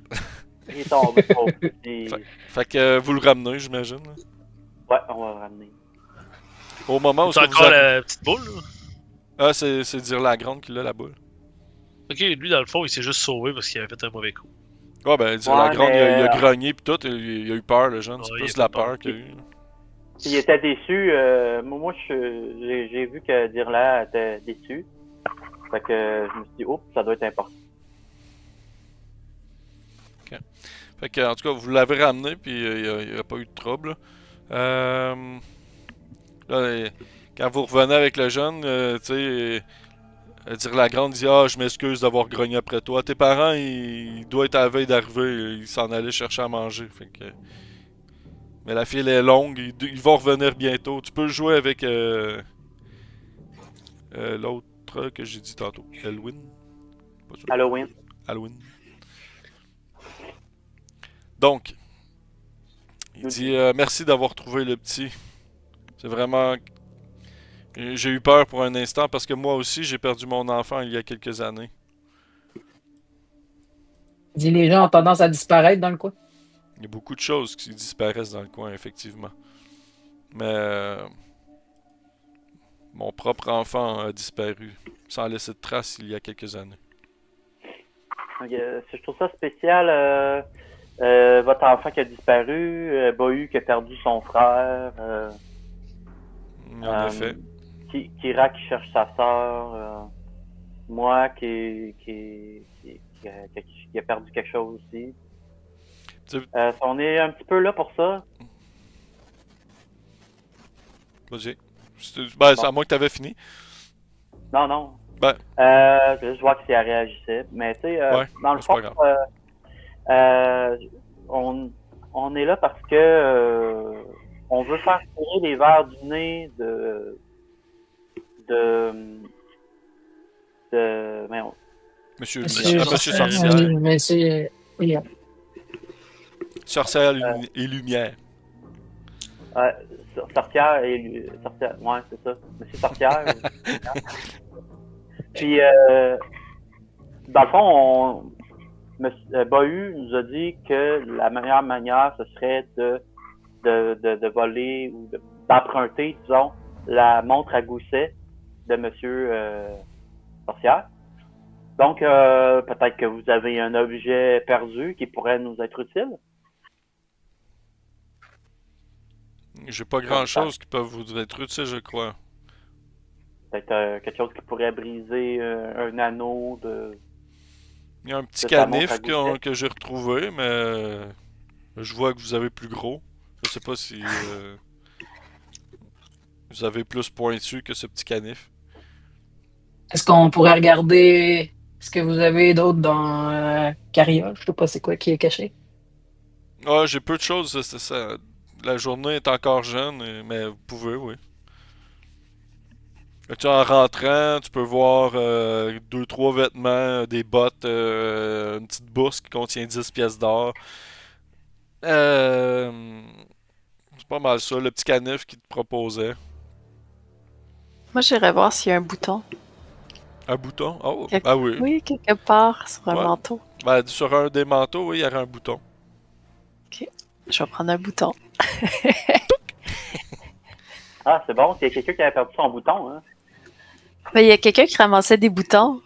S3: Il est tombé.
S1: Fait que vous le ramenez, j'imagine. là.
S3: Ouais, on va le ramener.
S1: Au moment où
S4: C'est
S1: ce que vous
S4: encore
S1: avez...
S4: la petite boule, là.
S1: Ah, c'est dire la grande qui l'a la boule.
S4: Ok, lui, dans le fond, il s'est juste sauvé parce qu'il avait fait un mauvais coup.
S1: Ouais, ben, dire
S3: Ouais,
S1: la grande,
S3: mais,
S1: il a grogné pis tout, il a eu peur, le jeune.
S4: Ouais,
S1: C'est
S4: il
S1: plus
S4: a
S1: de la
S4: fait peur.
S1: peur qu'il a eu.
S3: Il était déçu. Moi, j'ai vu que Dirla était déçu. Fait que je me suis dit, oups, ça doit être important.
S1: Fait que, en tout cas, vous l'avez ramené, puis il n'y a pas eu de trouble. Là, quand vous revenez avec le jeune, tu sais, dire la grande dit ah, je m'excuse d'avoir grogné après toi. Tes parents, il doit être à la veille d'arriver, ils s'en allaient chercher à manger. Fait que... Mais la file est longue, ils vont revenir bientôt. Tu peux jouer avec l'autre que j'ai dit tantôt, Elwin. Pas sûr.
S3: Halloween.
S1: Halloween. Donc, il dit merci d'avoir trouvé le petit. C'est vraiment. J'ai eu peur pour un instant parce que moi aussi j'ai perdu mon enfant il y a quelques années.
S2: Dis, les gens ont tendance à disparaître dans le coin.
S1: Il y a beaucoup de choses qui disparaissent dans le coin, effectivement. Mais mon propre enfant a disparu sans laisser de traces il y a quelques années.
S3: Je trouve ça spécial. Votre enfant qui a disparu, Bohu qui a perdu son frère,
S1: En effet.
S3: Kira qui cherche sa sœur, moi qui a perdu quelque chose aussi. On est un petit peu là pour ça.
S1: Vas-y. Ben, c'est à moi que t'avais fini.
S3: Non.
S1: Ben.
S3: Je vois que c'est à réagissait. Mais tu sais,
S1: Ouais,
S3: dans le
S1: c'est
S3: fond,
S1: pas
S3: on est là parce que on veut faire tirer les verres du nez voyons,
S1: Monsieur
S2: Monsieur
S1: Sorcière.
S2: Monsieur.
S1: Sorcière et lumière.
S3: Sorcière et Sorcière, ouais, c'est ça. Monsieur Sorcière. Puis dans le fond, Bohu nous a dit que la meilleure manière, ce serait de voler ou d'emprunter, disons, la montre à gousset de Monsieur Sorcière. Donc, peut-être que vous avez un objet perdu qui pourrait nous être utile.
S1: J'ai pas grand chose qui peut vous être utile, je crois.
S3: Peut-être quelque chose qui pourrait briser un anneau de...
S1: Il y a un petit
S3: de ta montre
S1: canif
S3: à gousset.
S1: que j'ai retrouvé, mais je vois que vous avez plus gros. Je sais pas si vous avez plus pointu que ce petit canif.
S2: Est-ce qu'on pourrait regarder ce que vous avez d'autre dans Carriole? Je sais pas c'est quoi qui est caché.
S1: Ah, j'ai peu de choses, c'est ça. La journée est encore jeune, mais vous pouvez, oui. En rentrant, tu peux voir 2-3 vêtements, des bottes, une petite bourse qui contient 10 pièces d'or. C'est pas mal ça, le petit canif qu'il te proposait.
S5: Moi, j'irais voir s'il y a un bouton.
S1: Un bouton? Oh,
S5: Quelque-
S1: ah oui.
S5: Oui, quelque part sur un
S1: Ouais.
S5: manteau.
S1: Ben, sur un des manteaux, oui, il y aurait un bouton.
S5: Je vais prendre un bouton.
S3: Ah, c'est bon, il y a quelqu'un qui avait perdu son bouton, hein.
S5: Ben, il y a quelqu'un qui ramassait des boutons.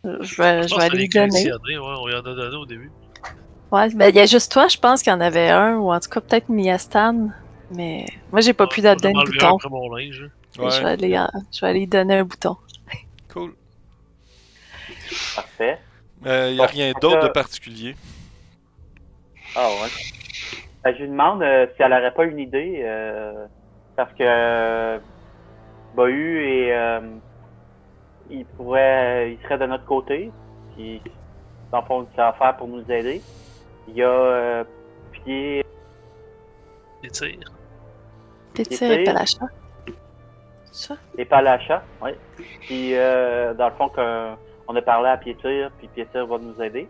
S5: Je vais
S4: Je pense
S5: aller
S4: que
S5: lui
S4: c'est
S5: donner.
S4: collectionné, ouais, on y en a donné au début.
S5: Ouais, ben, il y a juste toi, je pense qu'il y en avait un, ou en tout cas peut-être Miastan. Mais moi, j'ai pas pu
S4: On
S5: donner
S4: m'a
S5: de
S4: enlevé un
S5: bouton.
S4: après mon linge.
S1: Ouais,
S5: Je vais aller lui donner un bouton.
S1: cool.
S3: Parfait.
S1: Il n'y
S3: Bon,
S1: a rien
S3: fait
S1: d'autre
S3: que-
S1: de particulier.
S3: Ah ouais. Ben, je lui demande si elle n'aurait pas une idée, parce que Bahu il serait de notre côté, puis dans le fond, il sait faire pour nous aider. Il y a Pied,
S4: Des tirs.
S5: Tétire et Palacha. Ça?
S3: et Palacha, oui. Puis dans le fond, on a parlé à Piétir, puis Piétir va nous aider.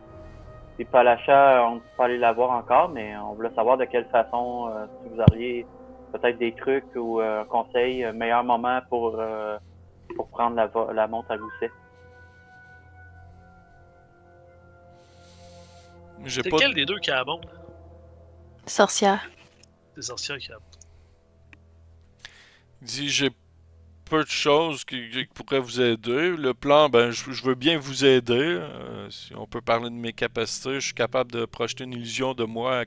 S3: Puis Palacha, on ne peut pas aller la voir encore, mais on voulait savoir de quelle façon, si vous auriez peut-être des trucs ou un conseil, un meilleur moment pour prendre la montre à Gousset.
S1: J'ai
S4: C'est
S1: pas.
S4: lequel des deux qui a la montre?
S5: Sorcière.
S4: C'est sorcière qui a la montre.
S1: Dit j'ai peu de choses qui pourraient vous aider. Le plan, ben je veux bien vous aider. Si on peut parler de mes capacités, je suis capable de projeter une illusion de moi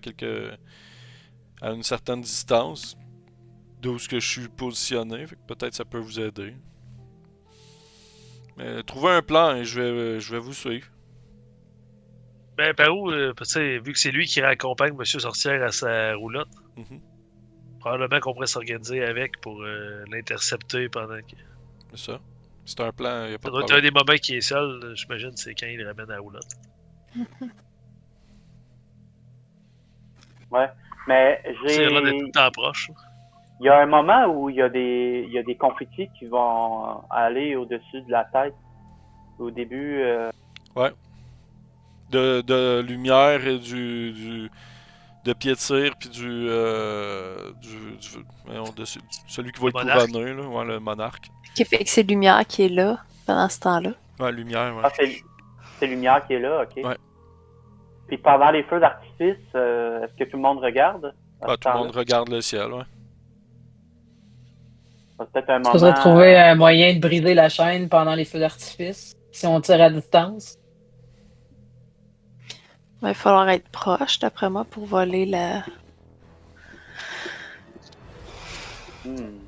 S1: à une certaine distance d'où ce que je suis positionné. Fait que peut-être ça peut vous aider. Mais trouvez un plan et je vais vous suivre.
S4: Ben, par où, parce que, vu que c'est lui qui raccompagne Monsieur Sorcière à sa roulotte,
S1: Mhm.
S4: probablement qu'on pourrait s'organiser avec pour l'intercepter pendant que.
S1: C'est ça. C'est un plan, il n'y a pas
S4: Ça
S1: de
S4: doit être
S1: problème.
S4: un des moments qui est seul, j'imagine, c'est quand il le ramène à la roulotte.
S3: Ouais. Mais
S4: C'est l'air d'être tout le temps proche.
S3: il y a un moment où il y a des confettis qui vont aller au-dessus de la tête. Au début,
S1: De lumière et de pied de cire puis celui qui va
S4: Le
S1: le
S4: monarque.
S1: couronner là, ouais, le monarque.
S5: Qui fait que c'est Lumière qui est là pendant ce temps-là.
S1: Ouais, lumière, ouais.
S3: c'est Lumière qui est là, ok.
S1: Ouais.
S3: Puis pendant les feux d'artifice, est-ce que tout le monde regarde à
S1: Ah,
S3: ce
S1: tout le
S3: temps-là?
S1: monde regarde le ciel, ouais.
S3: C'est peut-être un
S2: Il
S3: moment.
S2: faudrait trouver un moyen de briser la chaîne pendant les feux d'artifice, si on tire à distance.
S5: Il va falloir être proche, d'après moi, pour voler la...
S3: Hmm.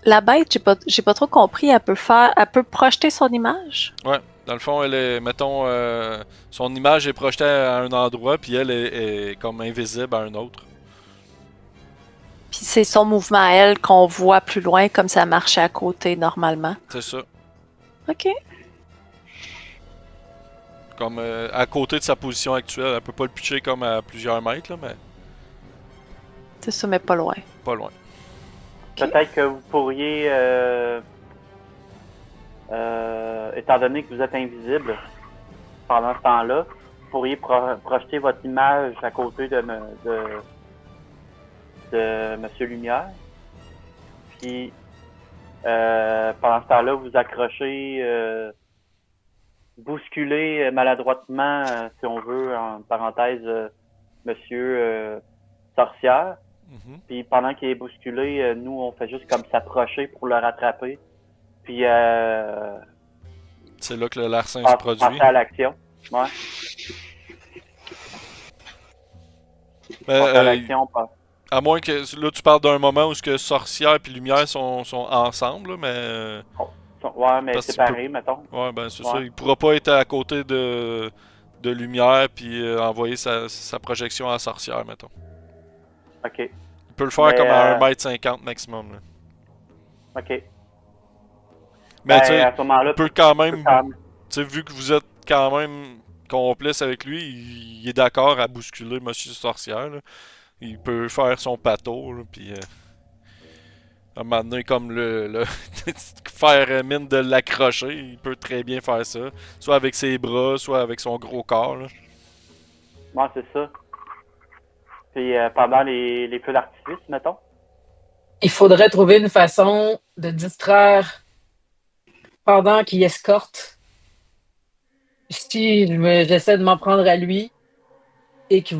S5: La bête, j'ai pas trop compris. Elle peut projeter son image?
S1: Ouais, dans le fond, elle est, mettons, son image est projetée à un endroit, puis elle est comme invisible à un autre.
S5: Puis c'est son mouvement à elle qu'on voit plus loin, comme ça marchait à côté normalement.
S1: C'est ça.
S5: OK.
S1: Comme à côté de sa position actuelle. Elle peut pas le pitcher comme à plusieurs mètres, là, mais
S5: C'est ça, mais pas loin.
S1: pas loin.
S5: Ok.
S3: Peut-être que vous pourriez, étant donné que vous êtes invisible pendant ce temps-là, vous pourriez projeter votre image à côté de Monsieur Lumière. Puis, pendant ce temps-là, vous accrochez, bousculer maladroitement, si on veut, en parenthèse, Monsieur Sorcière.
S1: Mhm.
S3: Puis pendant qu'il est bousculé, nous, on fait juste comme s'approcher pour le rattraper. Puis
S1: C'est là que le larcin se produit.
S3: passer à l'action. Ouais,
S1: Mais,
S3: passer à l'action.
S1: à moins que là tu parles d'un moment où ce que sorcière puis lumière sont ensemble, là, mais
S3: Ouais, mais
S1: parce que
S3: séparé, mettons.
S1: ouais ben c'est
S3: Ouais.
S1: ça. Il pourra pas être à côté de lumière puis envoyer sa projection à la sorcière, mettons.
S3: OK.
S1: Il peut le faire
S3: Mais,
S1: comme à 1m50 maximum. Là.
S3: OK.
S1: Mais
S3: Ben,
S1: tu sais,
S3: à ce moment-là,
S1: il peut quand même,
S3: quand-
S1: tu sais, vu que vous êtes quand même complice avec lui, il est d'accord à bousculer Monsieur Sorcière. Là. Il peut faire son pato, là, puis à un moment donné, comme faire mine de l'accrocher, il peut très bien faire ça. Soit avec ses bras, soit avec son gros corps. Là.
S3: ouais, c'est ça. Puis pendant les feux d'artifice, mettons.
S2: Il faudrait trouver une façon de distraire pendant qu'il escorte. Si j'essaie de m'en prendre à lui et que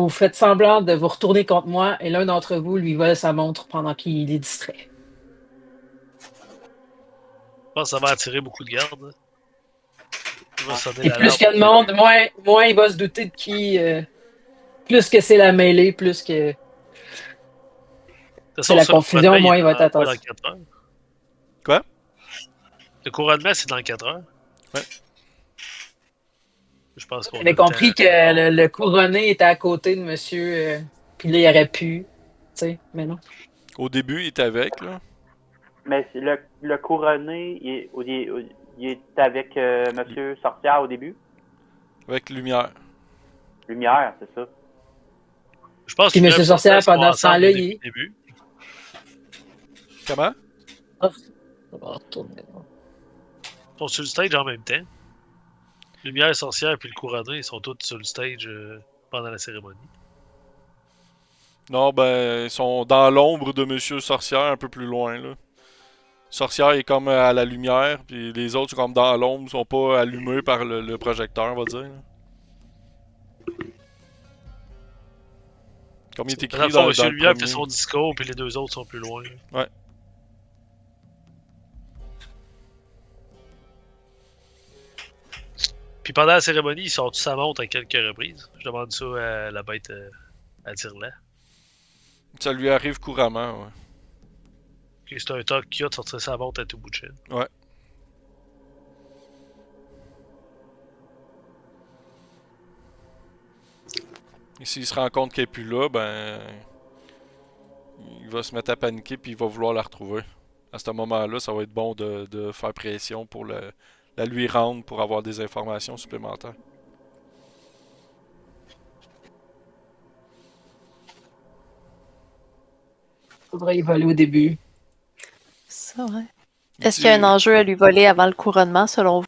S2: faites semblant de vous retourner contre moi et l'un d'entre vous lui vole sa montre pendant qu'il est distrait.
S4: pense que ça va attirer beaucoup de gardes. Il va sonner
S2: Et plus qu'il y a de monde, moins il va se douter de qui. Plus que c'est la mêlée, plus que c'est la confusion, moins il va être
S4: dans
S2: attentif.
S4: 4 heures.
S1: Quoi?
S4: Le couronnement, c'est dans 4 heures.
S1: Ouais.
S4: Je pense qu'on
S2: J'avais compris que le couronné était à côté de monsieur, puis là, il aurait pu. Tu sais, mais non.
S1: Au début, il était avec, là.
S3: Mais le couronné, il est avec Monsieur Sorcière au début.
S1: Avec Lumière.
S3: Lumière, c'est ça.
S4: Je pense
S2: Puis
S4: que
S2: Monsieur Sorcière, pendant ce temps-là,
S4: il
S2: il est.
S4: début.
S1: Comment?
S2: Ça va retourner.
S4: Ils sont sur le stage en même temps. Lumière, sorcière puis le couronné, ils sont tous sur le stage pendant la cérémonie.
S1: Non, ben, ils sont dans l'ombre de Monsieur Sorcière, un peu plus loin, là. Sorcière est comme à la lumière, puis les autres sont comme dans l'ombre, sont pas allumés par le projecteur, on va dire. Là. Comme il est écrit
S4: Dans le fond,
S1: dans
S4: Monsieur
S1: le
S4: Lumière
S1: premier.
S4: fait son discours, puis les deux autres sont plus loin.
S1: Ouais.
S4: Puis pendant la cérémonie, ils sortent sa montre à quelques reprises. Je demande ça à la bête à Tire-là.
S1: Ça lui arrive couramment, ouais.
S4: Okay, c'est un talk qu'il y a de sortir sa montre à tout bout de chaîne.
S1: Ouais. Et s'il se rend compte qu'elle est plus là, ben. Il va se mettre à paniquer puis il va vouloir la retrouver. À ce moment-là, ça va être bon de faire pression pour la lui rendre pour avoir des informations supplémentaires.
S2: Faudrait y voler au début.
S5: Ça, ouais. Est-ce qu'il y a un enjeu à lui voler avant le couronnement, selon vous?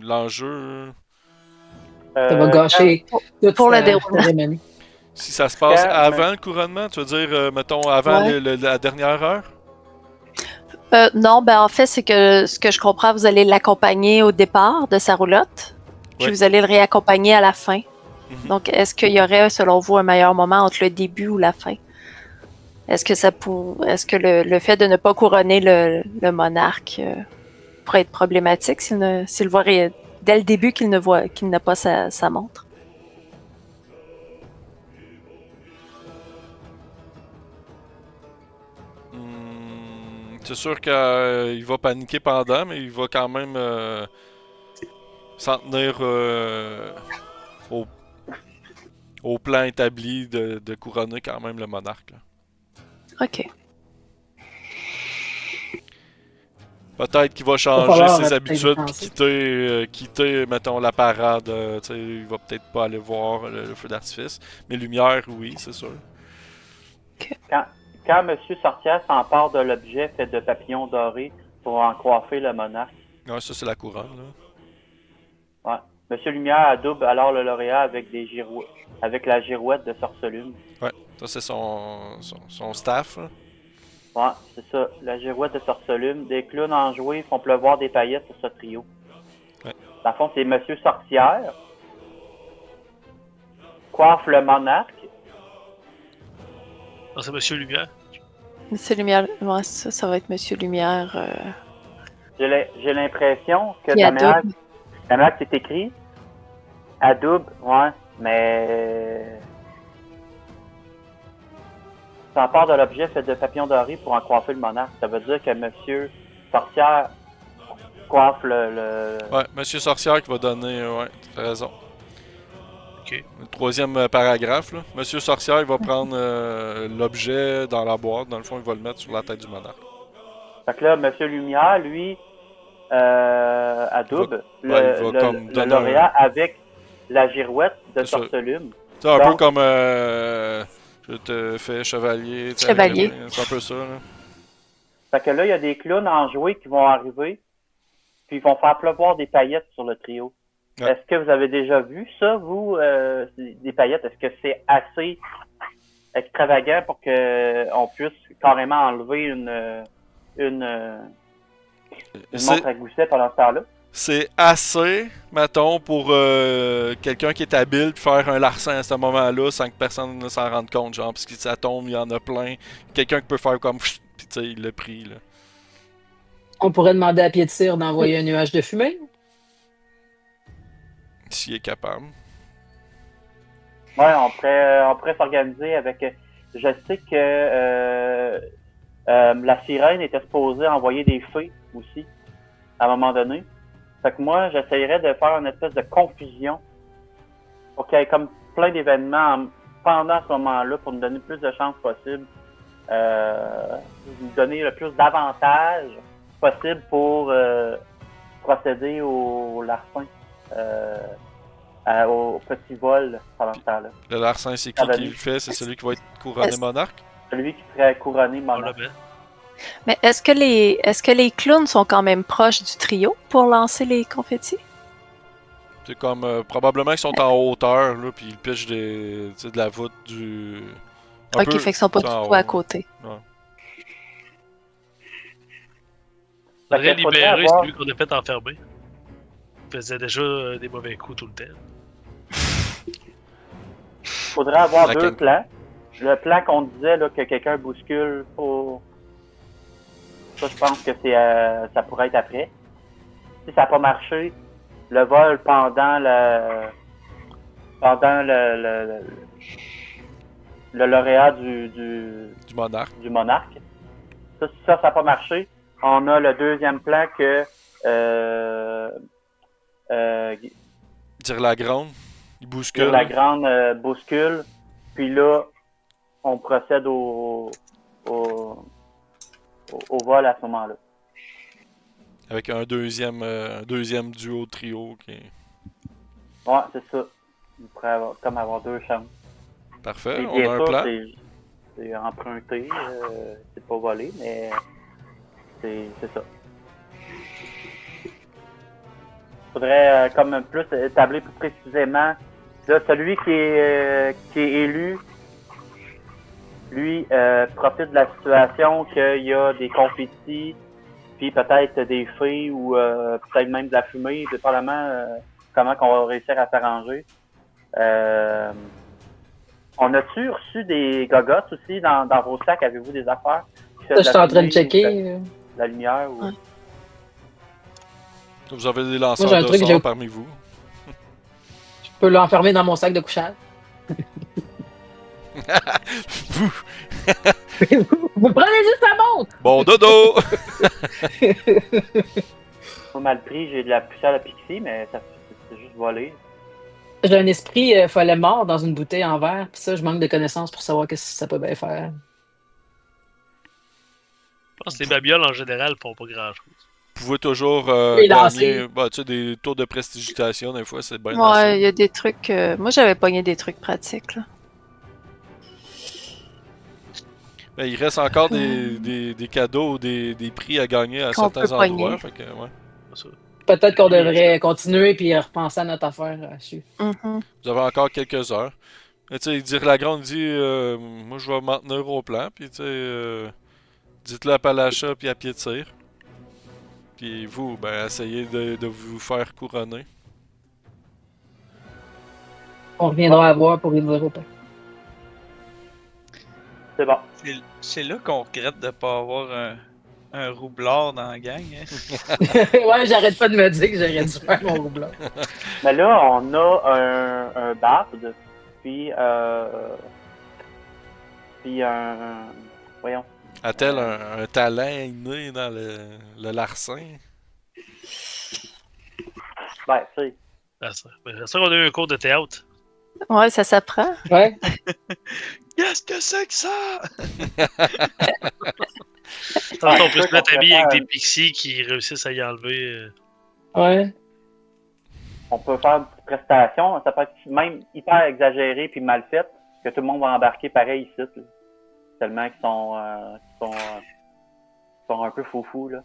S1: L'enjeu.
S2: Ça va gâcher toute
S5: pour le
S2: sa
S5: déroulement.
S2: cérémonie.
S1: Si ça se passe
S3: Quand-
S1: avant le couronnement, tu veux dire, mettons, avant
S5: Ouais.
S1: la dernière heure?
S5: Non, ben en fait, c'est que ce que je comprends, vous allez l'accompagner au départ de sa roulotte, puis
S1: Ouais.
S5: vous allez le réaccompagner à la fin.
S1: Mhm.
S5: Donc, est-ce qu'il y aurait, selon vous, un meilleur moment entre le début ou la fin? Est-ce que le fait de ne pas couronner le monarque pourrait être problématique s'il voit dès le début qu'il n'a pas sa montre?
S1: C'est sûr qu'il va paniquer pendant, mais il va quand même s'en tenir au plan établi de couronner quand même le monarque. Là.
S5: OK.
S1: Peut-être qu'il va changer
S2: falloir
S1: ses
S2: peut-être
S1: habitudes
S2: penser.
S1: puis quitter, mettons, la parade. Tu sais, il va peut-être pas aller voir le feu d'artifice. Mais lumière, oui, c'est sûr.
S3: Quand Monsieur Sorcière s'empare de l'objet fait de papillons dorés pour en coiffer le monarque,
S1: Ouais, ça, c'est la couronne. Là.
S3: ouais. Monsieur Lumière adoube alors le lauréat avec avec la girouette de Sorcelume.
S1: Ouais, ça, c'est son staff. Là.
S3: Ouais, c'est ça. La girouette de Sorcelume. Des clowns enjoués font pleuvoir des paillettes sur ce trio.
S1: Ouais.
S3: Dans le fond, c'est Monsieur Sorcière. Coiffe le monarque.
S4: Non, c'est Monsieur Lumière.
S5: Monsieur Lumière, ouais, ça va être Monsieur Lumière.
S3: J'ai l'impression que
S5: Qui
S3: ta
S5: adoube.
S3: manière que c'est écrit, adoube, ouais, mais s'empare de l'objet fait de papillons dorés pour en coiffer le monarque. Ça veut dire que Monsieur Sorcière coiffe le...
S1: Ouais, Monsieur Sorcière qui va donner. Ouais, t'as raison.
S4: Ok.
S1: Le troisième paragraphe, là. Monsieur Sorcière, il va prendre l'objet dans la boîte. Dans le fond, il va le mettre sur la tête du monarque.
S3: Fait que là, Monsieur Lumière, lui, adoube
S1: il va comme
S3: le
S1: donner
S3: lauréat avec la girouette de
S1: C'est ça.
S3: Sorcelume.
S1: C'est un
S3: Donc-
S1: peu comme je te fais chevalier. tu sais,
S5: Chevalier.
S1: C'est un peu ça. Là.
S3: Fait que là, il y a des clowns enjoués qui vont arriver, puis ils vont faire pleuvoir des paillettes sur le trio.
S1: Ouais.
S3: Est-ce que vous avez déjà vu ça, vous, des paillettes? Est-ce que c'est assez extravagant pour qu'on puisse carrément enlever une montre à gousset pendant ce temps-là?
S1: C'est assez, mettons, pour quelqu'un qui est habile de faire un larcin à ce moment-là sans que personne ne s'en rende compte. Genre, parce que ça tombe, il y en a plein. Quelqu'un qui peut faire comme. Puis tu tu sais, il l'a pris, là.
S2: On pourrait demander à Pied de Cire d'envoyer un nuage de fumée.
S1: S'il est capable.
S3: Ouais, on pourrait s'organiser avec. Je sais que la sirène était supposée envoyer des fées aussi, à un moment donné. Fait que moi, j'essayerais de faire une espèce de confusion pour qu'il y ait comme plein d'événements pendant ce moment-là pour nous donner plus de chances possibles. Nous donner le plus d'avantages possible pour procéder au larcin. Au petit vol pendant ce temps-là.
S1: Le larcin, c'est qui le fait? C'est celui qui va être couronné monarque?
S3: Celui qui serait couronné
S4: On l'a
S3: monarque.
S4: bien.
S5: Mais est-ce que les clowns sont quand même proches du trio pour lancer les confettis?
S1: C'est comme, probablement qu'ils sont en hauteur, là, puis ils pichent de la voûte du...
S5: Ok, fait qu'ils sont pas du
S1: en
S5: tout
S1: haut,
S5: à
S1: là.
S5: côté.
S1: Ouais.
S4: Faudrait
S3: Fait que faudrait
S4: libérer
S3: avoir-
S4: celui qu'on a fait enfermer. Il faisait déjà des mauvais coups tout le temps.
S3: Faudrait avoir
S1: La
S3: deux
S1: canne.
S3: plans. Le plan qu'on disait là, que quelqu'un bouscule pour. Ça, je pense que ça pourrait être après. Si ça n'a pas marché, le vol pendant le lauréat
S1: Du monarque.
S3: du monarque. Ça, si ça n'a pas marché, on a le deuxième plan que
S1: Dire la grande. Il bouscule.
S3: la grande bouscule. Puis là, on procède au vol à ce moment-là.
S1: Avec un deuxième duo trio qui est...
S3: Ouais, c'est ça. On pourrait avoir deux chances.
S1: Parfait,
S3: Et
S1: on
S3: bien
S1: a un
S3: sûr,
S1: plan.
S3: c'est emprunté, c'est pas volé, mais c'est ça. Faudrait comme plus établir plus précisément. Là, celui qui est élu, lui, profite de la situation qu'il y a des confettis, puis peut-être des fées ou peut-être même de la fumée, dépendamment comment qu'on va réussir à s'arranger. On a-tu reçu des gogottes aussi dans vos sacs? Avez-vous des affaires?
S2: Ça, je suis en train de checker.
S3: La lumière ou...
S5: Ouais.
S1: Vous avez des lanceurs
S2: Moi, j'ai un
S1: de
S2: truc,
S1: sorts parmi vous.
S2: Je peux l'enfermer dans mon sac de couchage.
S1: Vous!
S2: Vous prenez juste la montre!
S1: Bon dodo!
S3: Pas mal pris, j'ai de la poussière à pixie, mais c'est juste volé.
S2: J'ai un esprit follet mort dans une bouteille en verre, puis ça, je manque de connaissances pour savoir qu'est-ce que ça peut bien faire.
S4: Je pense que les babioles en général font pas grand-chose.
S1: Vous pouvez toujours
S2: Les lancer.
S1: gagner tu sais, des tours de prestidigitation, des fois, c'est bien
S5: Ouais, il y a des trucs. Moi, j'avais pogné des trucs pratiques, là.
S1: Ben, il reste encore des cadeaux ou des prix à gagner à
S5: Qu'on
S1: certains
S5: peut
S1: endroits.
S5: pogner.
S1: Fait que, ouais.
S4: Ça.
S2: Peut-être qu'on devrait continuer puis repenser à notre affaire là-dessus.
S5: Mhm.
S1: Vous avez encore quelques heures. Mais tu sais, dire la grande dit moi je vais m'en tenir au plan, puis tu sais, dites-le à Palacha puis à Pied de Cire. Puis vous, ben essayez de vous faire couronner.
S2: On reviendra à voir pour y dire au père.
S3: C'est bon.
S6: C'est là qu'on regrette de pas avoir un roublard dans la gang. Hein?
S2: Ouais, j'arrête pas de me dire que j'aurais dû faire mon roublard.
S3: Mais là, on a un barde, puis voyons.
S1: A-t-elle un talent inné dans le larcin?
S3: Ben, tu sais,
S4: C'est ça qu'on a eu un cours de théâtre.
S5: Ouais, ça s'apprend.
S2: Ouais.
S6: Qu'est-ce que c'est que ça?
S4: On peut
S3: ça,
S4: se mettre
S3: qu'on
S4: amis
S3: pourrait
S4: avec
S3: faire-
S4: des pixies qui réussissent à y enlever.
S2: Ouais.
S3: on peut faire une petite prestation. Ça peut être même hyper exagéré puis mal fait, que tout le monde va embarquer pareil ici. Là. Tellement qu'ils sont un peu foufous, là.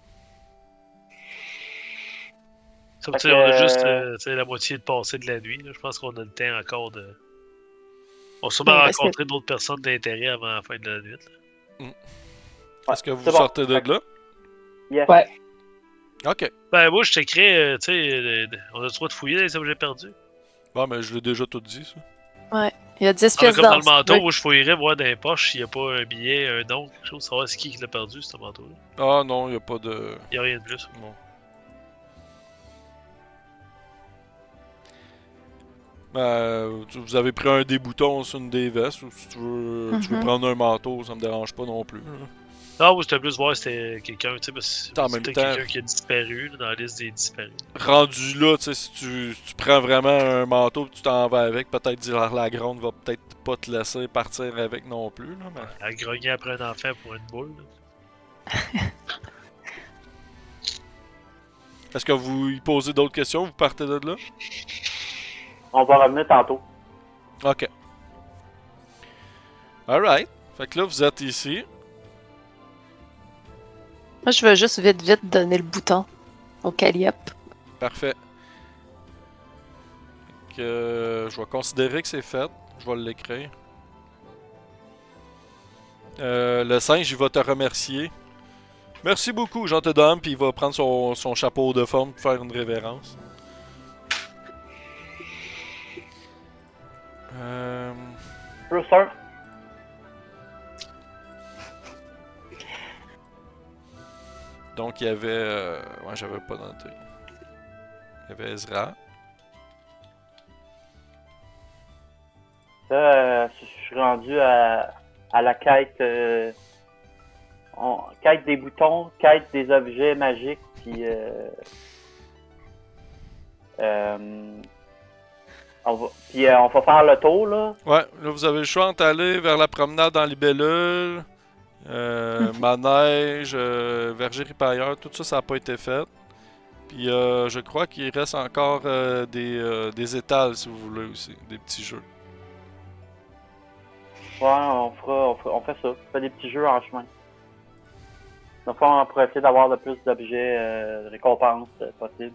S4: Sauf
S3: Fait
S4: que, on a
S3: que,
S4: juste la moitié de passé de la nuit. Là. Je pense qu'on a le temps encore de. On va sûrement
S5: Ouais, parce que-
S4: rencontrer d'autres personnes d'intérêt avant la fin de la nuit. Là.
S1: Est-ce que vous
S3: c'est bon.
S1: sortez de là?
S3: Yes.
S2: Ouais.
S1: Ok.
S4: Ben, moi, je t'écris, tu sais, on a le droit de fouiller les objets perdus.
S1: Bon, mais je l'ai déjà tout dit, ça.
S5: Il y a 10
S4: Ah, mais
S5: pièces
S4: comme dans
S5: d'or.
S4: le
S5: si tu
S4: manteau,
S5: veux.
S4: où je fouillerais voir dans les poches s'il n'y a pas un billet, un don, quelque chose, savoir c'est qui l'a perdu, ce manteau-là.
S1: Ah non, il n'y a pas de.
S4: Il n'y a rien de plus.
S1: Non. Vous avez pris un des boutons sur une des vestes, ou si tu veux
S5: Mhm.
S1: prendre un manteau, ça me dérange pas non plus. Là.
S4: Ah, oui, c'était plus voir si c'était quelqu'un, tu sais, parce que
S1: En
S4: c'est
S1: même
S4: peut-être
S1: temps-
S4: quelqu'un qui a disparu là, dans la liste des disparus.
S1: Rendu là, tu sais, si tu prends vraiment un manteau et tu t'en vas avec, peut-être dire la gronde va peut-être pas te laisser partir avec non plus. Là, mais...
S4: À grogner après un enfant pour une boule. Là.
S1: Est-ce que vous y posez d'autres questions? Vous partez de là?
S3: On va revenir tantôt.
S1: Ok. Alright. Fait que là, vous êtes ici.
S5: Moi, je veux juste vite donner le bouton au Calliope.
S1: Parfait. Fait que, je vais considérer que c'est fait. Je vais l'écrire. Le singe, il va te remercier. Merci beaucoup, Jean te donne, puis il va prendre son chapeau de forme pour faire une révérence.
S3: Brewster,
S1: Donc, il y avait... ouais, j'avais pas noté. Il y avait Ezra.
S3: là, je suis rendu à la quête. Quête des boutons, quête des objets magiques, puis. On va faire le tour, là.
S1: Ouais, là, vous avez le choix entre aller vers la promenade en libellule, manège, verger ripailleur, tout ça, ça n'a pas été fait. Puis je crois qu'il reste encore des étals, si vous voulez aussi, des petits jeux.
S3: Ouais, on fait ça. On fait des petits jeux en chemin. Donc, on pourrait essayer d'avoir le plus d'objets de récompense possible.